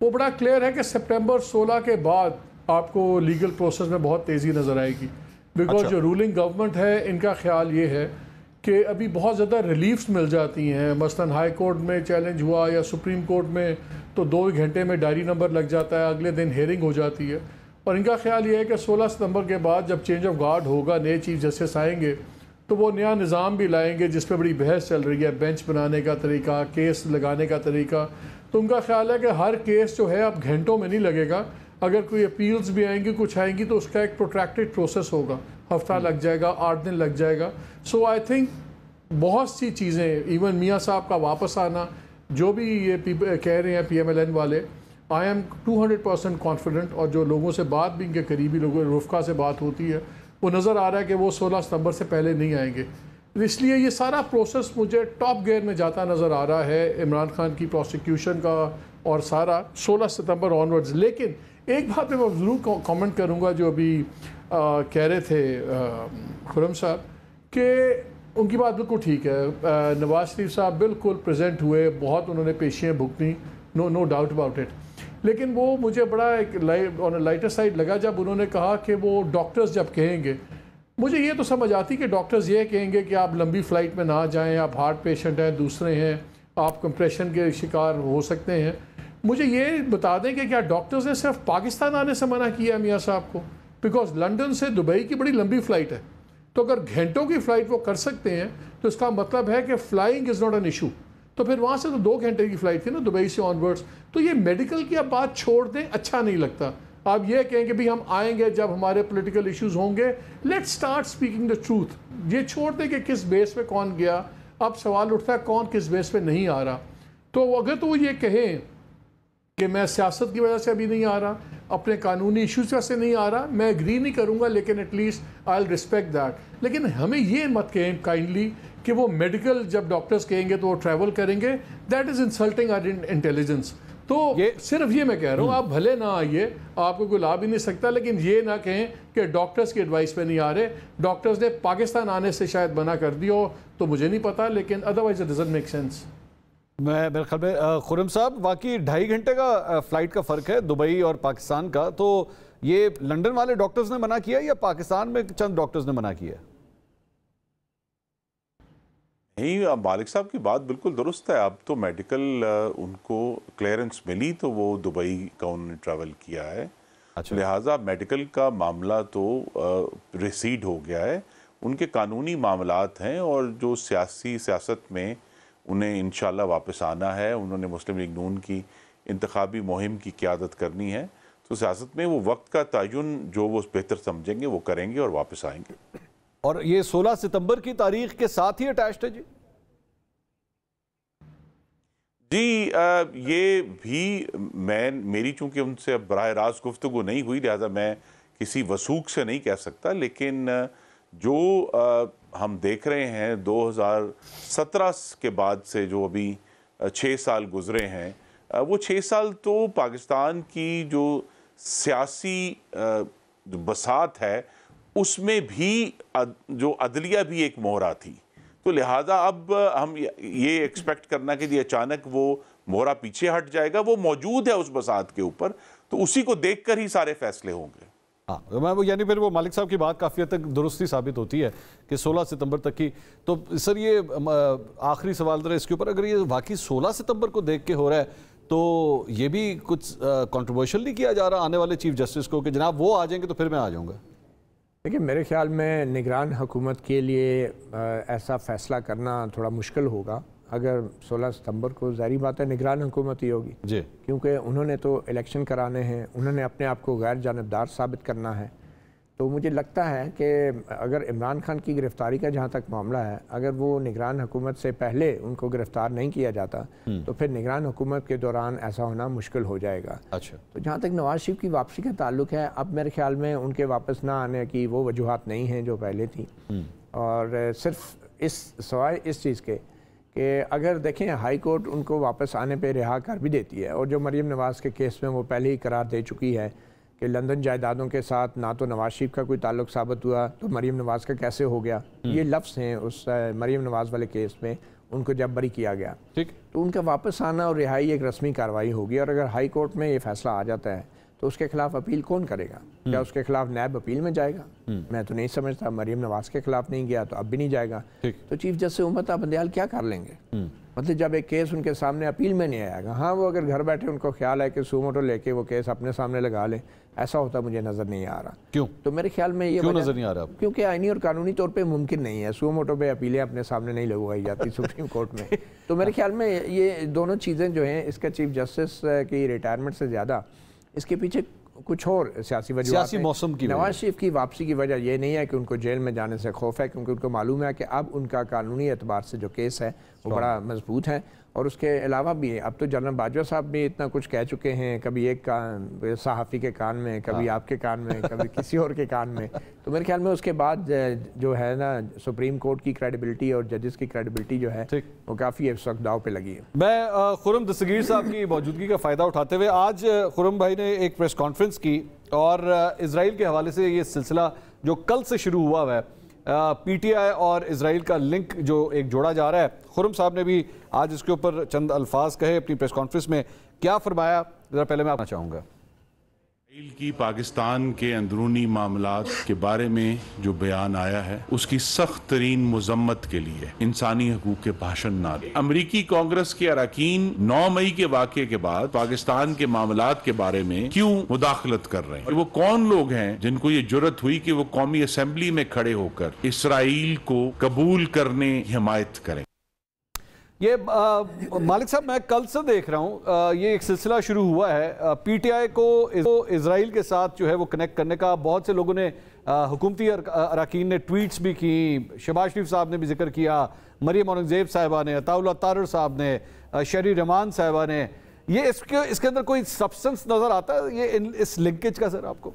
वो बड़ा क्लियर है कि सितंबर 16 के बाद आपको लीगल प्रोसेस में बहुत तेज़ी नज़र आएगी। बिकॉज जो रूलिंग गवर्नमेंट है, इनका ख्याल ये है कि अभी बहुत ज़्यादा रिलीफ्स मिल जाती हैं। मसलन हाई कोर्ट में चैलेंज हुआ या सुप्रीम कोर्ट में तो 2 घंटे में डायरी नंबर लग जाता है, अगले दिन हेयरिंग हो जाती है। और इनका ख्याल ये है कि 16 सितंबर के बाद जब चेंज ऑफ गार्ड होगा, नए चीफ जस्टिस आएंगे, तो वो नया निज़ाम भी लाएंगे जिस पर बड़ी बहस चल रही है, बेंच बनाने का तरीका, केस लगाने का तरीका। तो उनका ख्याल है कि हर केस जो है अब घंटों में नहीं लगेगा। अगर कोई अपील्स भी आएंगी, कुछ आएंगी, तो उसका एक प्रोट्रैक्टेड प्रोसेस होगा, हफ्ता लग जाएगा, 8 दिन लग जाएगा। सो आई थिंक बहुत सी चीज़ें, इवन मियाँ साहब का वापस आना, जो भी ये कह रहे हैं PMLN वाले, आई एम 200% कॉन्फिडेंट। और जो लोगों से बात भी, इनके करीबी लोगों, रुफ़का से बात होती है, वो नज़र आ रहा है कि वो 16 सितंबर से पहले नहीं आएंगे। इसलिए ये सारा प्रोसेस मुझे टॉप गियर में जाता नज़र आ रहा है, इमरान खान की प्रोसिक्यूशन का और सारा 16 सितंबर ऑनवर्ड्स। लेकिन एक बात मैं ज़रूर कमेंट करूँगा, जो अभी कह रहे थे खुर्रम साहब, कि उनकी बात बिल्कुल ठीक है। नवाज शरीफ साहब बिल्कुल प्रेजेंट हुए, बहुत उन्होंने पेशियाँ भुगती, नो डाउट अबाउट इट। लेकिन वो मुझे बड़ा एक ऑन लाइटर साइड लगा जब उन्होंने कहा कि वो डॉक्टर्स जब कहेंगे, मुझे ये तो समझ आती कि डॉक्टर्स ये कहेंगे कि आप लंबी फ़्लाइट में ना जाएं, आप हार्ट पेशेंट हैं, दूसरे हैं, आप कंप्रेशन के शिकार हो सकते हैं। मुझे ये बता दें कि क्या डॉक्टर्स ने सिर्फ पाकिस्तान आने से मना किया मियाँ साहब को? बिकॉज लंदन से दुबई की बड़ी लंबी फ़्लाइट है, तो अगर घंटों की फ़्लाइट वो कर सकते हैं तो इसका मतलब है कि flying is not an issue. तो फिर वहाँ से तो 2 घंटे की फ़्लाइट थी ना दुबई से ऑनवर्ड्स। तो ये मेडिकल की अब बात छोड़ दें, अच्छा नहीं लगता। आप ये कहें कि भाई हम आएंगे जब हमारे पॉलिटिकल इश्यूज होंगे, let's start speaking the truth. ये छोड़ दें कि किस बेस पे कौन गया। अब सवाल उठता है कौन किस बेस पे नहीं आ रहा। तो अगर तो वो ये कहें कि मैं सियासत की वजह से अभी नहीं आ रहा, अपने कानूनी इश्यूज की वजह से नहीं आ रहा, मैं एग्री नहीं करूँगा, लेकिन at least I will respect that. लेकिन हमें ये मत कहें काइंडली कि वो मेडिकल जब डॉक्टर्स कहेंगे तो वो ट्रैवल करेंगे, that is insulting our intelligence. तो ये सिर्फ ये मैं कह रहा हूँ, आप भले ना आइए, आपको कोई ला भी नहीं सकता, लेकिन ये ना कहें कि डॉक्टर्स की एडवाइस पे नहीं आ रहे। डॉक्टर्स ने पाकिस्तान आने से शायद मना कर दिया हो, तो मुझे नहीं पता, लेकिन otherwise it doesn't make sense. मेरे ख्याल में खुर्रम साहब, वाकई 2.5 घंटे का फ़्लाइट का फ़र्क है दुबई और पाकिस्तान का। तो ये लंदन वाले डॉक्टर्स ने मना किया या पाकिस्तान में चंद डॉक्टर्स ने मना किया? नहीं, मालिक साहब की बात बिल्कुल दुरुस्त है। अब तो मेडिकल उनको क्लियरेंस मिली तो वो दुबई का उन्होंने ट्रैवल किया है। अच्छा। लिहाजा मेडिकल का मामला तो रिसीड हो गया है, उनके कानूनी मामलात हैं और जो सियासत में उन्हें इंशाल्लाह वापस आना है। उन्होंने मुस्लिम लीग नून की इंतखाबी मुहिम की क़यादत करनी है, तो सियासत में वो वक्त का तयन जो वो बेहतर समझेंगे वो करेंगे और वापस आएंगे। और ये 16 सितंबर की तारीख के साथ ही अटैच्ड है जी। ये भी मेरी चूंकि उनसे अब बराह रास्त गुफ्तगू नहीं हुई, लिहाजा मैं किसी वसूख से नहीं कह सकता। लेकिन जो हम देख रहे हैं 2017 के बाद से जो अभी 6 साल गुजरे हैं, वो 6 साल तो पाकिस्तान की जो सियासी बसात है उसमें भी जो अदलिया भी एक मोहरा थी। तो लिहाजा अब हम ये एक्सपेक्ट करना कि जी अचानक वो मोहरा पीछे हट जाएगा, वो मौजूद है उस बसात के ऊपर, तो उसी को देखकर ही सारे फैसले होंगे। हाँ, यानी फिर वो मालिक साहब की बात काफ़ी हद तक दुरुस्ती साबित होती है कि 16 सितंबर तक की। तो सर ये आखिरी सवाल जरा इसके ऊपर, अगर ये वाकई 16 सितंबर को देख के हो रहा है तो ये भी कुछ कंट्रोवर्शियल नहीं किया जा रहा आने वाले चीफ जस्टिस को कि जनाब वो आ जाएंगे तो फिर मैं आ जाऊँगा? देखिए, मेरे ख्याल में निगरान हुकूमत के लिए ऐसा फ़ैसला करना थोड़ा मुश्किल होगा। अगर 16 सितंबर को ज़ाहिर बात है निगरान हुकूमत ही होगी जी, क्योंकि उन्होंने तो इलेक्शन कराने हैं, उन्होंने अपने आप को गैर जानबदार साबित करना है। तो मुझे लगता है कि अगर इमरान खान की गिरफ़्तारी का जहाँ तक मामला है, अगर वो निगरान हुकूमत से पहले उनको गिरफ़्तार नहीं किया जाता तो फिर निगरान हुकूमत के दौरान ऐसा होना मुश्किल हो जाएगा। अच्छा, तो जहाँ तक नवाज़ शरीफ की वापसी का ताल्लुक है, अब मेरे ख्याल में उनके वापस ना आने की वो वजूहात नहीं हैं जो पहले थी। और सिर्फ सवाए इस चीज़ के कि अगर देखें हाई कोर्ट उनको वापस आने पर रिहा कर भी देती है, और जो मरीम नवाज़ के केस में वो पहले ही करार दे चुकी है कि लंदन जायदादों के साथ ना तो नवाज शरीफ का कोई ताल्लुक साबित हुआ तो मरीम नवाज़ का कैसे हो गया, ये लफ्ज़ हैं उस मरीम नवाज़ वाले केस में उनको जब बरी किया गया। ठीक, तो उनका वापस आना और रिहाई एक रस्मी कार्रवाई होगी, और अगर हाई कोर्ट में ये फैसला आ जाता है तो उसके खिलाफ अपील कौन करेगा? क्या उसके खिलाफ नैब अपील में जाएगा? मैं तो नहीं समझता। मरीम नवाज़ के खिलाफ नहीं गया तो अब भी नहीं जाएगा। तो चीफ जस्टिस उमर बंदयाल क्या कर लेंगे? मतलब जब एक केस उनके सामने अपील में नहीं आएगा। हाँ, वो अगर घर बैठे उनको ख्याल है कि सुमोटो लेके वो केस अपने सामने लगा लें, ऐसा होता मुझे नज़र नहीं आ रहा। क्यों? तो मेरे ख्याल में ये क्यों नज़र नहीं आ रहा? क्योंकि आईनी और कानूनी तौर पे मुमकिन नहीं है। सुमोटो पे अपीलें अपने सामने नहीं लगवाई जाती सुप्रीम कोर्ट में। तो मेरे ख्याल में ये दोनों चीज़ें जो हैं, इसका चीफ जस्टिस की रिटायरमेंट से ज़्यादा इसके पीछे कुछ और सियासी वजह, सियासी मौसम की नवाज शरीफ की वापसी की वजह ये नहीं है कि उनको जेल में जाने से खौफ है, क्योंकि उनको मालूम है कि अब उनका कानूनी एतबार से जो केस है वो बड़ा मजबूत है। और उसके अलावा भी अब तो जनरल बाजवा साहब भी इतना कुछ कह चुके हैं, कभी एक सहाफ़ी के कान में, कभी आपके कान में, कभी किसी और के कान में। तो मेरे ख्याल में उसके बाद जो है ना, सुप्रीम कोर्ट की क्रेडिबिलिटी और जजेस की क्रेडिबिलिटी जो है वो काफ़ी इस वक्त दाव पे लगी है। मैं खुर्रम दस्तगीर साहब की मौजूदगी का फ़ायदा उठाते हुए आज खुर्रम भाई ने एक प्रेस कॉन्फ्रेंस की और इजराइल के हवाले से ये सिलसिला जो कल से शुरू हुआ है, पीटीआई और इजराइल का लिंक जो एक जोड़ा जा रहा है, खुर्रम साहब ने भी आज इसके ऊपर चंद अल्फाज कहे अपनी प्रेस कॉन्फ्रेंस में। क्या फरमाया, ज़रा पहले मैं आपना चाहूँगा। इजराइल की पाकिस्तान के अंदरूनी मामलात के बारे में जो बयान आया है उसकी सख्त तरीन मुजम्मत के लिए इंसानी हकूक के भाषण ना दें। अमरीकी कांग्रेस के अरकान 9 मई के वाक़े के बाद पाकिस्तान के मामलात के बारे में क्यों मुदाखलत कर रहे हैं, और वो कौन लोग हैं जिनको ये जुर्रत हुई कि वो कौमी असम्बली में खड़े होकर इसराइल को कबूल करने हिमायत करें। ये मालिक साहब, मैं कल से देख रहा हूँ ये एक सिलसिला शुरू हुआ है। पीटीआई को इजराइल के साथ जो है वो कनेक्ट करने का बहुत से लोगों ने, हुकूमती अरकान ने ट्वीट्स भी की, शहबाज शरीफ साहब ने भी जिक्र किया, मरियम औरंगजेब साहिबा ने, अताउल्लाह तारर साहब ने, शहरी रहमान साहिबा ने। ये इसके अंदर कोई सब्सटेंस नज़र आता है ये इस लिंकेज का? सर आपको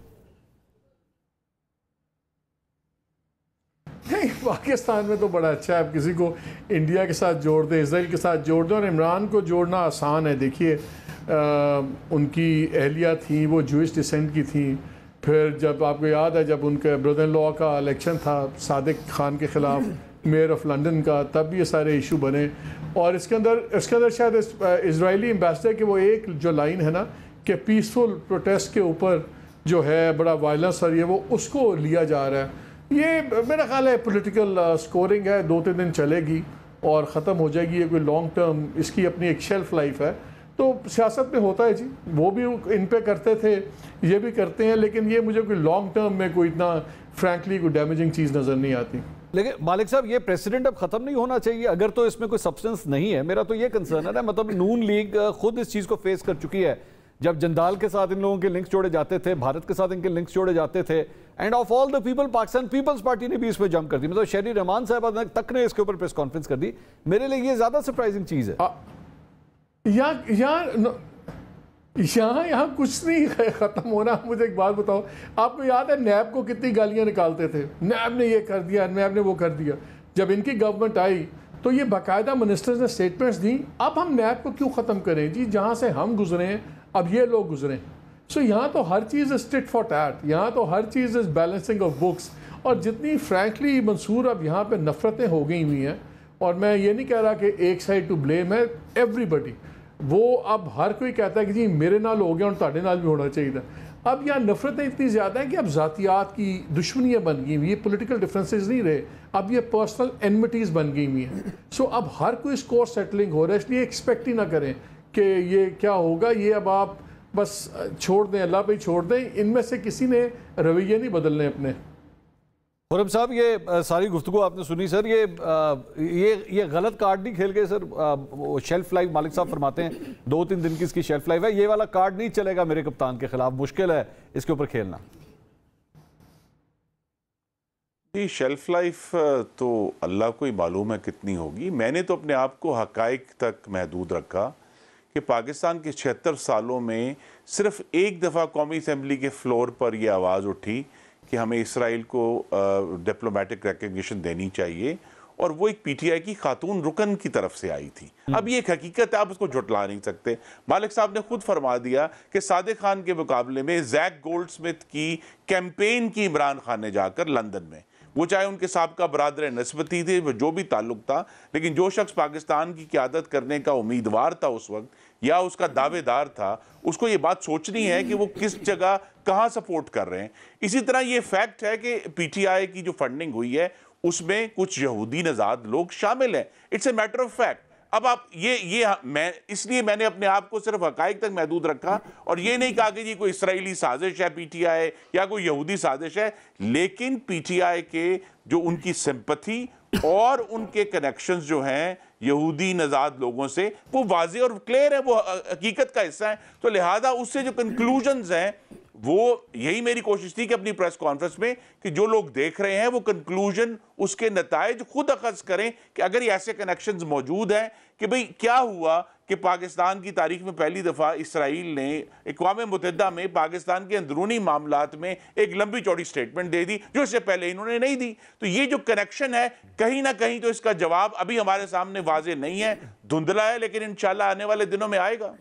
नहीं, पाकिस्तान में तो बड़ा अच्छा है, आप किसी को इंडिया के साथ जोड़ दें, इसराइल के साथ जोड़ दें, और इमरान को जोड़ना आसान है। देखिए उनकी अहलिया थी, वो जूइश डिसेंट की थी। फिर जब आपको याद है जब उनके ब्रदर इन लॉ का इलेक्शन था सादिक खान के ख़िलाफ़ मेयर ऑफ लंदन का, तब ये सारे इशू बने। और इसके अंदर शायद इजरायली एम्बेसडर की वो एक जो लाइन है ना कि पीसफुल प्रोटेस्ट के ऊपर जो है बड़ा वायलेंस और ये वो उसको लिया जा रहा है। ये मेरा ख्याल है पॉलिटिकल स्कोरिंग है, 2-3 दिन चलेगी और ख़त्म हो जाएगी। ये कोई लॉन्ग टर्म, इसकी अपनी एक शेल्फ लाइफ है। तो सियासत में होता है जी, वो भी इन पे करते थे, ये भी करते हैं, लेकिन ये मुझे कोई लॉन्ग टर्म में कोई इतना फ्रैंकली कोई डैमेजिंग चीज़ नज़र नहीं आती। लेकिन मालिक साहब, ये प्रेसिडेंट अब ख़त्म नहीं होना चाहिए अगर तो इसमें कोई सब्सटेंस नहीं है। मेरा तो ये कंसर्न है ना, मतलब नून लीग खुद इस चीज़ को फेस कर चुकी है। जब जंदाल के साथ इन लोगों के लिंक्स जोड़े जाते थे, भारत के साथ इनके लिंक्स जोड़े जाते थे, end of all the people Pakistan Peoples Party ने भी इस पर जंप कर दी। मतलब शहरी रहमान साहब तक ने इसके ऊपर प्रेस कॉन्फ्रेंस कर दी। मेरे लिए ये ज़्यादा सरप्राइजिंग चीज़ है। यहाँ कुछ नहीं ख़त्म होना। मुझे एक बात बताओ, आपको याद है नैब को कितनी गालियाँ निकालते थे, नैब ने ये कर दिया, नैब ने वो कर दिया। जब इनकी गवर्नमेंट आई तो ये बाकायदा मिनिस्टर्स ने स्टेटमेंट्स दी, अब हम नैब को क्यों ख़त्म करें जी, जहाँ से हम गुजरे हैं अब ये लोग गुजरें। सो यहाँ तो हर चीज़ इज़ टिट फॉर टैट, यहाँ तो हर चीज़ इज़ बैलेंसिंग ऑफ बुक्स। और जितनी फ्रैंकली मंसूर अब यहाँ पे नफ़रतें हो गई हुई हैं, और मैं ये नहीं कह रहा कि एक साइड टू ब्लेम है, एवरीबडी, वो अब हर कोई कहता है कि जी मेरे नाल हो गया और तुहाडे नाल भी होना चाहिए था। अब यहाँ नफ़रतें इतनी ज़्यादा हैं कि अब ज़ातियात की दुश्मनियाँ बन गई हुई, ये पोलिटिकल डिफरेंसेस नहीं रहे, अब ये पर्सनल एनमिटीज़ बन गई हुई हैं। सो अब हर कोई स्कोर सेटलिंग हो रहा है, इसलिए एक्सपेक्ट ही ना करें कि ये क्या होगा। ये अब आप बस छोड़ दें, अल्लाह पे छोड़ दें। इनमें से किसी ने रवैये नहीं बदलने अपने। खुर्रम साहब, ये सारी गुफ्तगू आपने सुनी सर, ये गलत कार्ड नहीं खेल गए सर। शेल्फ लाइफ मालिक साहब फरमाते हैं 2-3 दिन की इसकी शेल्फ लाइफ है, ये वाला कार्ड नहीं चलेगा मेरे कप्तान के खिलाफ, मुश्किल है इसके ऊपर खेलना। जी, शेल्फ लाइफ तो अल्लाह को ही मालूम है कितनी होगी। मैंने तो अपने आप को हकाइक तक महदूद रखा कि पाकिस्तान के 76 सालों में सिर्फ एक दफ़ा कौमी असम्बली के फ्लोर पर यह आवाज़ उठी कि हमें इसराइल को डिप्लोमेटिक रिकग्निशन देनी चाहिए, और वो एक पीटीआई की खातून रुकन की तरफ से आई थी। अब ये एक हकीकत है, आप उसको झुटला नहीं सकते। मालिक साहब ने खुद फरमा दिया कि सादिक खान के मुकाबले में जैक गोल्डस्मिथ की कैंपेन की इमरान खान ने जाकर लंदन में, वो चाहे उनके साबका बरादर नस्बती थे, वो जो भी ताल्लुक था, लेकिन जो शख्स पाकिस्तान की क़यादत करने का उम्मीदवार था उस वक्त या उसका दावेदार था, उसको ये बात सोचनी है कि वो किस जगह कहाँ सपोर्ट कर रहे हैं। इसी तरह ये फैक्ट है कि पीटीआई की जो फंडिंग हुई है उसमें कुछ यहूदी नज़ाद लोग शामिल हैं। It's a matter of fact. अब आप मैं इसलिए मैंने अपने आप को सिर्फ हकाइक तक महदूद रखा और ये नहीं कहा कि जी कोई इसराइली साजिश है पीटीआई या कोई यहूदी साजिश है, लेकिन पीटीआई के जो उनकी सिंपैथी और उनके कनेक्शंस जो हैं यहूदी नज़ाद लोगों से, वो वाज़ेह और क्लियर है, वो हकीकत का हिस्सा है। तो लिहाजा उससे जो कंक्लूजन्स हैं, वो यही मेरी कोशिश थी कि अपनी प्रेस कॉन्फ्रेंस में कि जो लोग देख रहे हैं वो कंक्लूजन, उसके नताइज खुद अखज़ करें कि अगर ऐसे कनेक्शंस मौजूद हैं कि भाई क्या हुआ कि पाकिस्तान की तारीख में पहली दफ़ा इसराइल ने अक़वाम मुत्तहिदा में पाकिस्तान के अंदरूनी मामलात में एक लंबी चौड़ी स्टेटमेंट दे दी जो इससे पहले इन्होंने नहीं दी। तो ये जो कनेक्शन है कहीं ना कहीं तो इसका जवाब अभी हमारे सामने वाज़ेह नहीं है, धुंधला है, लेकिन इंशाल्लाह आने वाले दिनों में आएगा।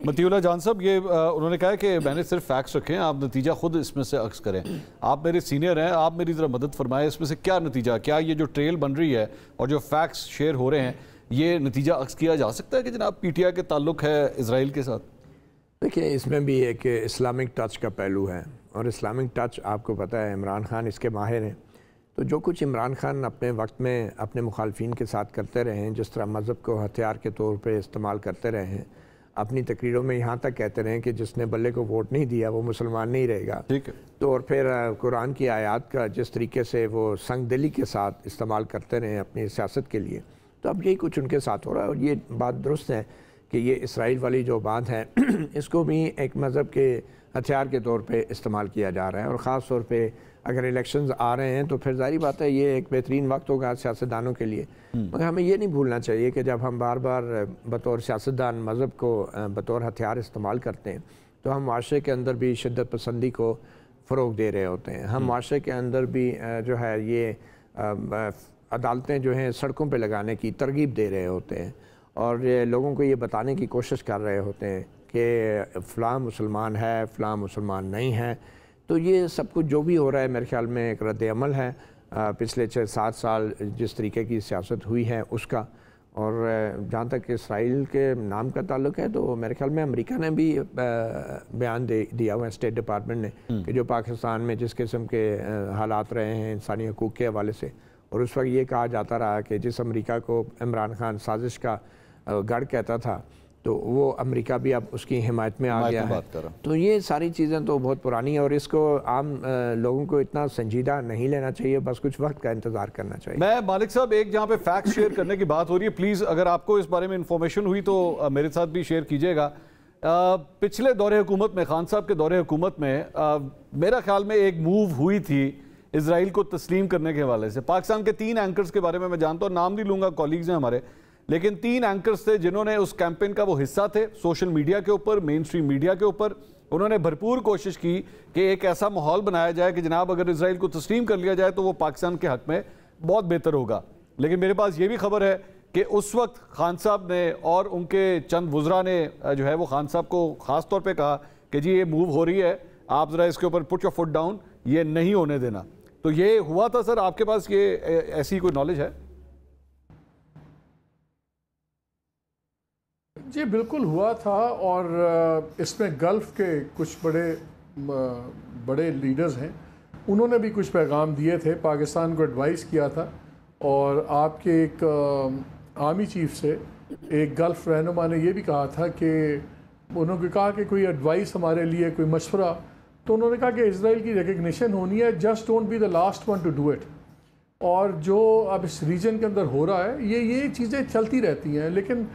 मतीउल्लाह जान साहब, ये उन्होंने कहा कि मैंने सिर्फ फैक्ट्स रखे हैं, आप नतीजा खुद इसमें से अक्स करें। आप मेरे सीनियर हैं, आप मेरी ज़रा मदद फरमाएं, इसमें से क्या नतीजा, क्या ये जो ट्रेल बन रही है और जो फैक्ट्स शेयर हो रहे हैं, ये नतीजा अक्स किया जा सकता है कि जनाब पीटीआई के ताल्लुक है इजराइल के साथ? देखिए, इसमें भी एक इस्लामिक टच का पहलू है, और इस्लामिक टच आपको पता है इमरान खान इसके माहिर हैं। तो जो कुछ इमरान खान अपने वक्त में अपने मुखालफिन के साथ करते रहे हैं, जिस तरह मज़हब को हथियार के तौर पर इस्तेमाल करते रहे हैं, अपनी तकरीरों में यहाँ तक कहते रहे कि जिसने बल्ले को वोट नहीं दिया वो मुसलमान नहीं रहेगा। ठीक है। तो और फिर कुरान की आयत का जिस तरीके से वो संग दिली के साथ इस्तेमाल करते रहे अपनी सियासत के लिए, तो अब यही कुछ उनके साथ हो रहा है। और ये बात दुरुस्त है कि ये इसराइल वाली जो बात है इसको भी एक मज़हब के हथियार के तौर पे इस्तेमाल किया जा रहा है। और ख़ास तौर पे अगर इलेक्शंस आ रहे हैं तो फिर ज़ाहिर बात है ये एक बेहतरीन वक्त होगा सियासतदानों के लिए। मगर हमें ये नहीं भूलना चाहिए कि जब हम बार बार बतौर सियासतदान मज़हब को बतौर हथियार इस्तेमाल करते हैं तो हम माशरे के अंदर भी शिद्दत पसंदी को फ़रोग़ दे रहे होते हैं। हम माशरे के अंदर भी जो है ये अदालतें जो हैं सड़कों पे लगाने की तरगीब दे रहे होते हैं और लोगों को ये बताने की कोशिश कर रहे होते हैं कि फ़लाँ मुसलमान है, फ़लाँ मुसलमान नहीं है। तो ये सब कुछ जो भी हो रहा है मेरे ख़्याल में एक रद्द-ए-अमल है पिछले 6-7 साल जिस तरीके की सियासत हुई है उसका। और जहाँ तक इसराइल के नाम का ताल्लुक है तो मेरे ख्याल में अमेरिका ने भी बयान दिया हुआ है, स्टेट डिपार्टमेंट ने, कि जो पाकिस्तान में जिस किस्म के हालात रहे हैं इंसानी हकूक़ के हवाले से, और उस वक्त ये कहा जाता रहा कि जिस अमेरिका को इमरान खान साजिश का गढ़ कहता था तो वो अमेरिका भी अब उसकी हिमायत में आ गया है। तो ये सारी चीज़ें तो बहुत पुरानी है और इसको आम लोगों को इतना संजीदा नहीं लेना चाहिए, बस कुछ वक्त का इंतज़ार करना चाहिए। मैं मालिक साहब, एक जहाँ पे फैक्ट शेयर करने की बात हो रही है, प्लीज़ अगर आपको इस बारे में इंफॉर्मेशन हुई तो मेरे साथ भी शेयर कीजिएगा। पिछले दौरे हुकूमत में, खान साहब के दौरे हुकूमत में मेरा ख्याल में एक मूव हुई थी इसराइल को तस्लीम करने के हवाले से। पाकिस्तान के 3 एंकर्स के बारे में मैं जानता हूँ, नाम नहीं लूँगा, कॉलीग्स हैं हमारे, लेकिन 3 एंकर्स थे जिन्होंने उस कैंपेन का वो हिस्सा थे। सोशल मीडिया के ऊपर, मेन स्ट्रीम मीडिया के ऊपर उन्होंने भरपूर कोशिश की कि एक ऐसा माहौल बनाया जाए कि जनाब अगर इजराइल को तस्लीम कर लिया जाए तो वो पाकिस्तान के हक़ में बहुत बेहतर होगा। लेकिन मेरे पास ये भी खबर है कि उस वक्त खान साहब ने और उनके चंद वुज़रा ने जो है वो खान साहब को ख़ास तौर पर कहा कि जी ये मूव हो रही है, आप ज़रा इसके ऊपर पुट योर फुट डाउन, ये नहीं होने देना। तो ये हुआ था सर, आपके पास ये ऐसी कोई नॉलेज है? जी बिल्कुल हुआ था, और इसमें गल्फ़ के कुछ बड़े लीडर्स हैं, उन्होंने भी कुछ पैगाम दिए थे, पाकिस्तान को एडवाइस किया था। और आपके एक आर्मी चीफ से एक गल्फ़ रहनुमा ने ये भी कहा था कि उन्होंने कहा कि कोई एडवाइस हमारे लिए, कोई मशवरा, तो उन्होंने कहा कि इजराइल की रिकग्निशन होनी है, just don't be the last one two do it. और जो अब इस रीजन के अंदर हो रहा है ये चीज़ें चलती रहती हैं, लेकिन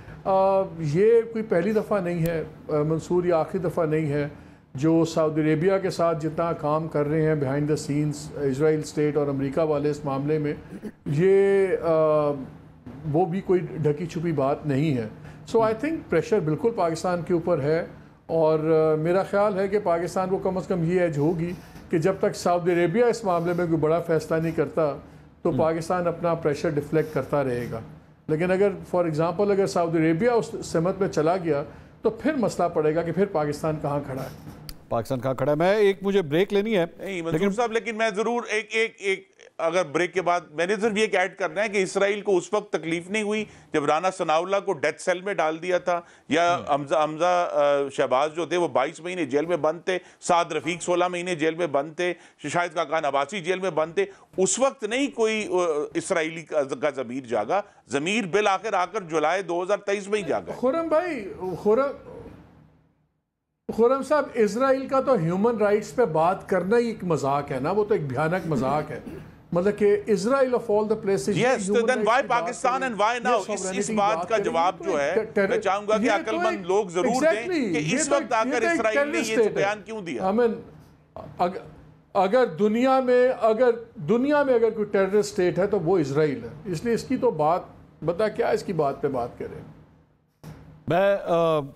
ये कोई पहली दफ़ा नहीं है मंसूर, या आखिरी दफ़ा नहीं है। जो सऊदी अरेबिया के साथ जितना काम कर रहे हैं behind the scenes Israel state और अमेरिका वाले इस मामले में, ये वो भी कोई ढकी छुपी बात नहीं है। सो आई थिंक प्रेशर बिल्कुल पाकिस्तान के ऊपर है, और मेरा ख्याल है कि पाकिस्तान को कम से कम ये एज होगी कि जब तक सऊदी अरेबिया इस मामले में कोई बड़ा फैसला नहीं करता तो पाकिस्तान अपना प्रेशर डिफ्लेक्ट करता रहेगा। लेकिन अगर फॉर एग्ज़ाम्पल अगर सऊदी अरेबिया उस सिमत में चला गया तो फिर मसला पड़ेगा कि फिर पाकिस्तान कहाँ खड़ा है। पाकिस्तान कहाँ खड़ा है। मैं एक मुझे ब्रेक लेनी है लेकिन मैं जरूर एक अगर ब्रेक के बाद मैंने सिर्फ ये ऐड करना है कि इसराइल को उस वक्त तकलीफ नहीं हुई जब राना सनाउल्लाह को डेथ सेल में डाल दिया था, या हमजा शहबाज जो थे वो 22 महीने जेल में बंद थे, साद रफीक 16 महीने जेल में बंद थे, शाहिद खाकान अब्बासी जेल में बंद थे। उस वक्त नहीं कोई इसराइली का ज़मीर जागा, ज़मीर बिल आखिर आकर जुलाई 2023 में ही जागा। खुर्रम भाई, खुर्रम साहब, इसराइल का तो ह्यूमन राइट्स पे बात करना ही एक मजाक है ना, वो तो एक भयानक मजाक है। मतलब कि Israel of all the places, yes, तो then why Pakistan and why now? इस बात का जवाब जो है मैं चाहूंगा कि अक्लमंद लोग जरूर दें कि इस वक्त आकर इसराइल ने ये बयान क्यों दिया। आई मीन अगर दुनिया में अगर कोई टेररिस्ट स्टेट है तो वो इसराइल है, इसलिए इसकी तो बात बता क्या इसकी बात पे बात करें।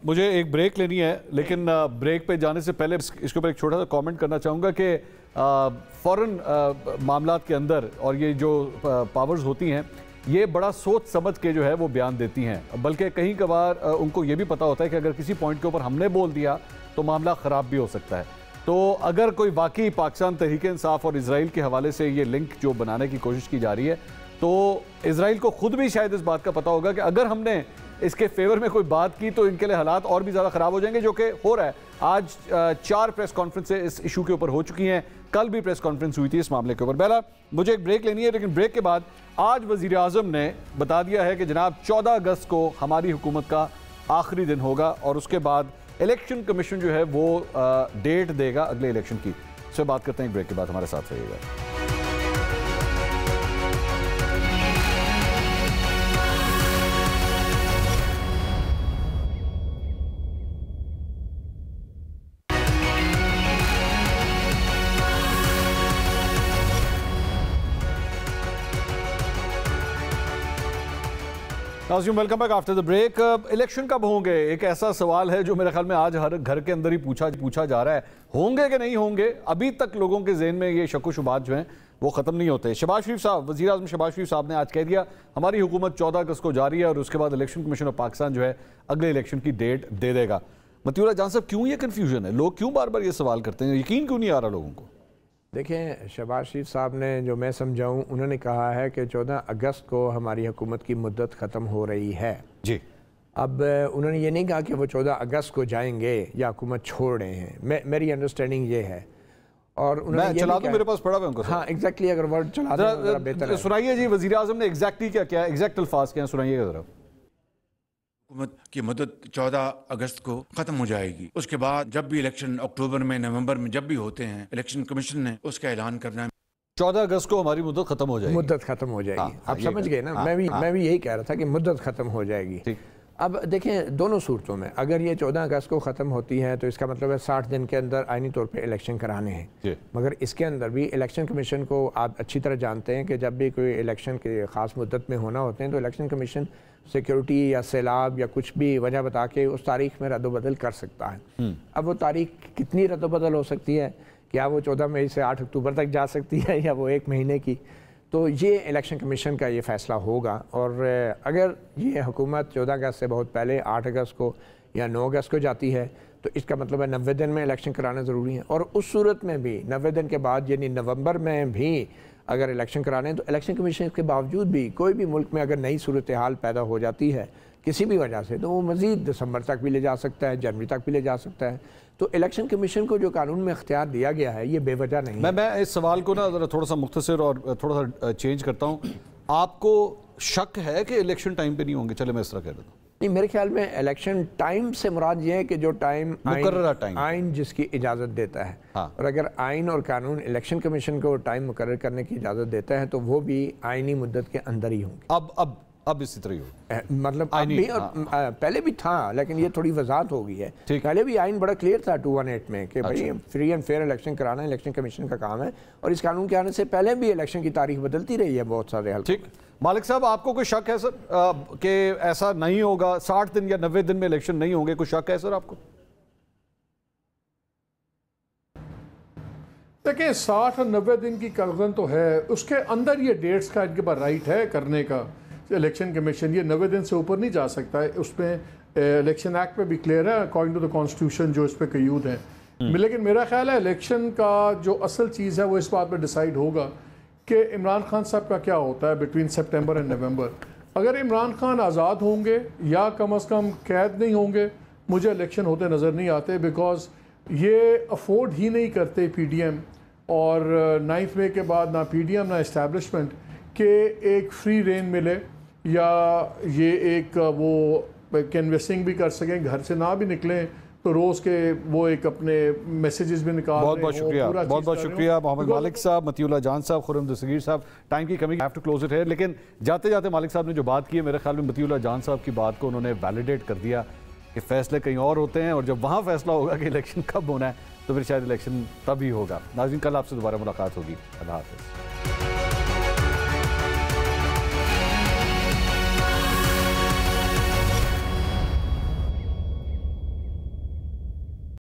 मुझे एक ब्रेक लेनी है, लेकिन ब्रेक पे जाने से पहले इसके ऊपर एक छोटा सा कमेंट करना चाहूँगा कि फॉरेन मामलात के अंदर और ये जो पावर्स होती हैं ये बड़ा सोच समझ के जो है वो बयान देती हैं, बल्कि कहीं कभार उनको ये भी पता होता है कि अगर किसी पॉइंट के ऊपर हमने बोल दिया तो मामला ख़राब भी हो सकता है। तो अगर कोई वाकई पाकिस्तान तहरीक इंसाफ और इसराइल के हवाले से ये लिंक जो बनाने की कोशिश की जा रही है, तो इसराइल को खुद भी शायद इस बात का पता होगा कि अगर हमने इसके फेवर में कोई बात की तो इनके लिए हालात और भी ज़्यादा ख़राब हो जाएंगे, जो कि हो रहा है। आज 4 प्रेस कॉन्फ्रेंसें इस इशू के ऊपर हो चुकी हैं, कल भी प्रेस कॉन्फ्रेंस हुई थी इस मामले के ऊपर। पहला मुझे एक ब्रेक लेनी है, लेकिन ब्रेक के बाद आज वज़ीर आज़म ने बता दिया है कि जनाब 14 अगस्त को हमारी हुकूमत का आखिरी दिन होगा और उसके बाद इलेक्शन कमीशन जो है वो डेट देगा अगले इलेक्शन की। इससे बात करते हैं ब्रेक के बाद, हमारे साथ रहिएगा। Welcome back after the break. Election कब होंगे, एक ऐसा सवाल है जो मेरे ख्याल में आज हर घर के अंदर ही पूछा जा रहा है। होंगे कि नहीं होंगे, अभी तक लोगों के जहन में ये शक व शुबात जो हैं वो ख़त्म नहीं होते। शहबाज शरीफ साहब, वज़ीर आज़म शहबाज शरीफ साहब ने आज कह दिया हमारी हुकूमत 14 अगस्त को जारी है और उसके बाद इलेक्शन कमीशन ऑफ पाकिस्तान जो है अगले इलेक्शन की डेट दे देगा। मतीउल्लाह जान साहब, क्यों ये कन्फ्यूजन है? लोग क्यों बार बार ये सवाल करते हैं? यकीन क्यों नहीं आ रहा लोगों को? देखें, शहबाज शरीफ साहब ने जो मैं समझाऊँ, उन्होंने कहा है कि 14 अगस्त को हमारी हुकूमत की मुद्दत ख़त्म हो रही है जी। अब उन्होंने ये नहीं कहा कि वो 14 अगस्त को जाएंगे या हुकूमत छोड़ रहे हैं। मेरी अंडरस्टैंडिंग ये है। और उन्होंने चला दूं, मेरे पास पड़ा हुआ उनको। हाँ, एग्जैक्टली, अगर वर्ड चला दो बेहतर है। सुनाइए जी, वज़ीर आज़म ने एग्जैक्टली क्या किया, एग्जैक्ट अल्फाज क्या सुनाइएगा ज़रा। हुकूमत की मुद्दत 14 अगस्त को खत्म हो जाएगी। उसके बाद जब भी इलेक्शन अक्टूबर में, नवंबर में जब भी होते हैं, इलेक्शन कमीशन ने उसका ऐलान करना है। 14 अगस्त को हमारी मुद्दत खत्म हो जाएगी। मुद्दत खत्म हो जाएगी। आप समझ गए ना? मैं भी यही कह रहा था कि मुद्दत खत्म हो जाएगी। अब देखें, दोनों सूरतों में अगर ये 14 अगस्त को ख़त्म होती है तो इसका मतलब है 60 दिन के अंदर आईनी तौर पे इलेक्शन कराने हैं। मगर इसके अंदर भी इलेक्शन कमीशन को आप अच्छी तरह जानते हैं कि जब भी कोई इलेक्शन के ख़ास मुद्दत में होना होते हैं तो इलेक्शन कमीशन सिक्योरिटी या सैलाब या कुछ भी वजह बता के उस तारीख में रद्द-ओ-बदल कर सकता है। अब वो तारीख कितनी रद्द-ओ-बदल हो सकती है? क्या वो 14 मई से 8 अक्टूबर तक जा सकती है या वो 1 महीने की? तो ये इलेक्शन कमीशन का ये फ़ैसला होगा। और अगर ये हुकूमत 14 अगस्त से बहुत पहले 8 अगस्त को या 9 अगस्त को जाती है तो इसका मतलब है 90 दिन में इलेक्शन कराना ज़रूरी है। और उस सूरत में भी 90 दिन के बाद यानी नवंबर में भी अगर इलेक्शन कराने हैं तो इलेक्शन कमीशन के बावजूद भी कोई भी मुल्क में अगर नई सूरत हाल पैदा हो जाती है किसी भी वजह से तो वो मज़ीद दिसंबर तक भी ले जा सकता है, जनवरी तक भी ले जा सकता है। तो इलेक्शन कमीशन को जो कानून में इख्तियार दिया गया है ये बेवजह नहीं है। मैं इस सवाल को ना ज़रा थोड़ा सा मुख्तसर और थोड़ा सा चेंज करता हूँ। आपको शक है कि इलेक्शन टाइम पे नहीं होंगे? चले मैं इस तरह कह देता हूँ। नहीं, मेरे ख्याल में इलेक्शन टाइम से मुराद ये है कि जो टाइम आइन जिसकी इजाज़त देता है। हाँ। और अगर आइन और कानून इलेक्शन कमीशन को टाइम मुकर्रर करने की इजाज़त देता है तो वो भी आइनी मुद्दत के अंदर ही होंगे। अब अब इसी तरह हो मतलब अब भी और पहले भी था, लेकिन ये थोड़ी वजाहत हो गई है। पहले भी आइन बड़ा क्लियर था 218 में कि भाई फ्री एंड फेयर इलेक्शन कराना इलेक्शन कमीशन का काम है, और इस कानून के आने से पहले भी इलेक्शन की तारीख बदलती रही है बहुत सारे हल्कों। ठीक, मालिक साहब आपको कोई शक है सर कि ऐसा नहीं होगा, 60 दिन या 90 दिन में इलेक्शन नहीं होंगे, कोई शक है सर आपको? देखिए 60 और 90 दिन की कलगन तो है, उसके अंदर ये डेट्स का इनके पास राइट है करने का। इलेक्शन कमीशन ये 90 दिन से ऊपर नहीं जा सकता है, उसमें इलेक्शन एक्ट में भी क्लियर है अकॉर्डिंग टू द कॉन्स्टिट्यूशन जो इस पर कयूद है। लेकिन मेरा ख्याल है इलेक्शन का जो असल चीज़ है वो इस बात पर डिसाइड होगा कि इमरान खान साहब का क्या होता है बिटवीन सितंबर एंड नवंबर। अगर इमरान खान आज़ाद होंगे या कम अज़ कम कैद नहीं होंगे, मुझे इलेक्शन होते नज़र नहीं आते, बिकॉज ये अफोर्ड ही नहीं करते पीडीएम और 9 मई के बाद ना पीडीएम ना इस्टेब्लिशमेंट के एक फ्री रेन मिले या ये एक वो कैनवेसिंग भी कर सकें, घर से ना भी निकलें तो रोज़ के वो एक अपने मैसेजेस भी निकाल। बहुत बहुत शुक्रिया, बहुत बहुत शुक्रिया मोहम्मद मालिक साहब, मतीउल्लाह जान साहब, खुर्रम दस्तगीर साहब। टाइम की कमी, हैव टू क्लोज इट है, लेकिन जाते जाते मालिक साहब ने जो बात की है मेरे ख्याल में मतीउल्लाह जान साहब की बात को उन्होंने वैलिडेट कर दिया कि फैसले कहीं और होते हैं, और जब वहाँ फैसला होगा कि इलेक्शन कब होना है तो फिर शायद इलेक्शन तब ही होगा। नाज़रीन, कल आपसे दोबारा मुलाकात होगी। अल्लाह हाफ़िज़।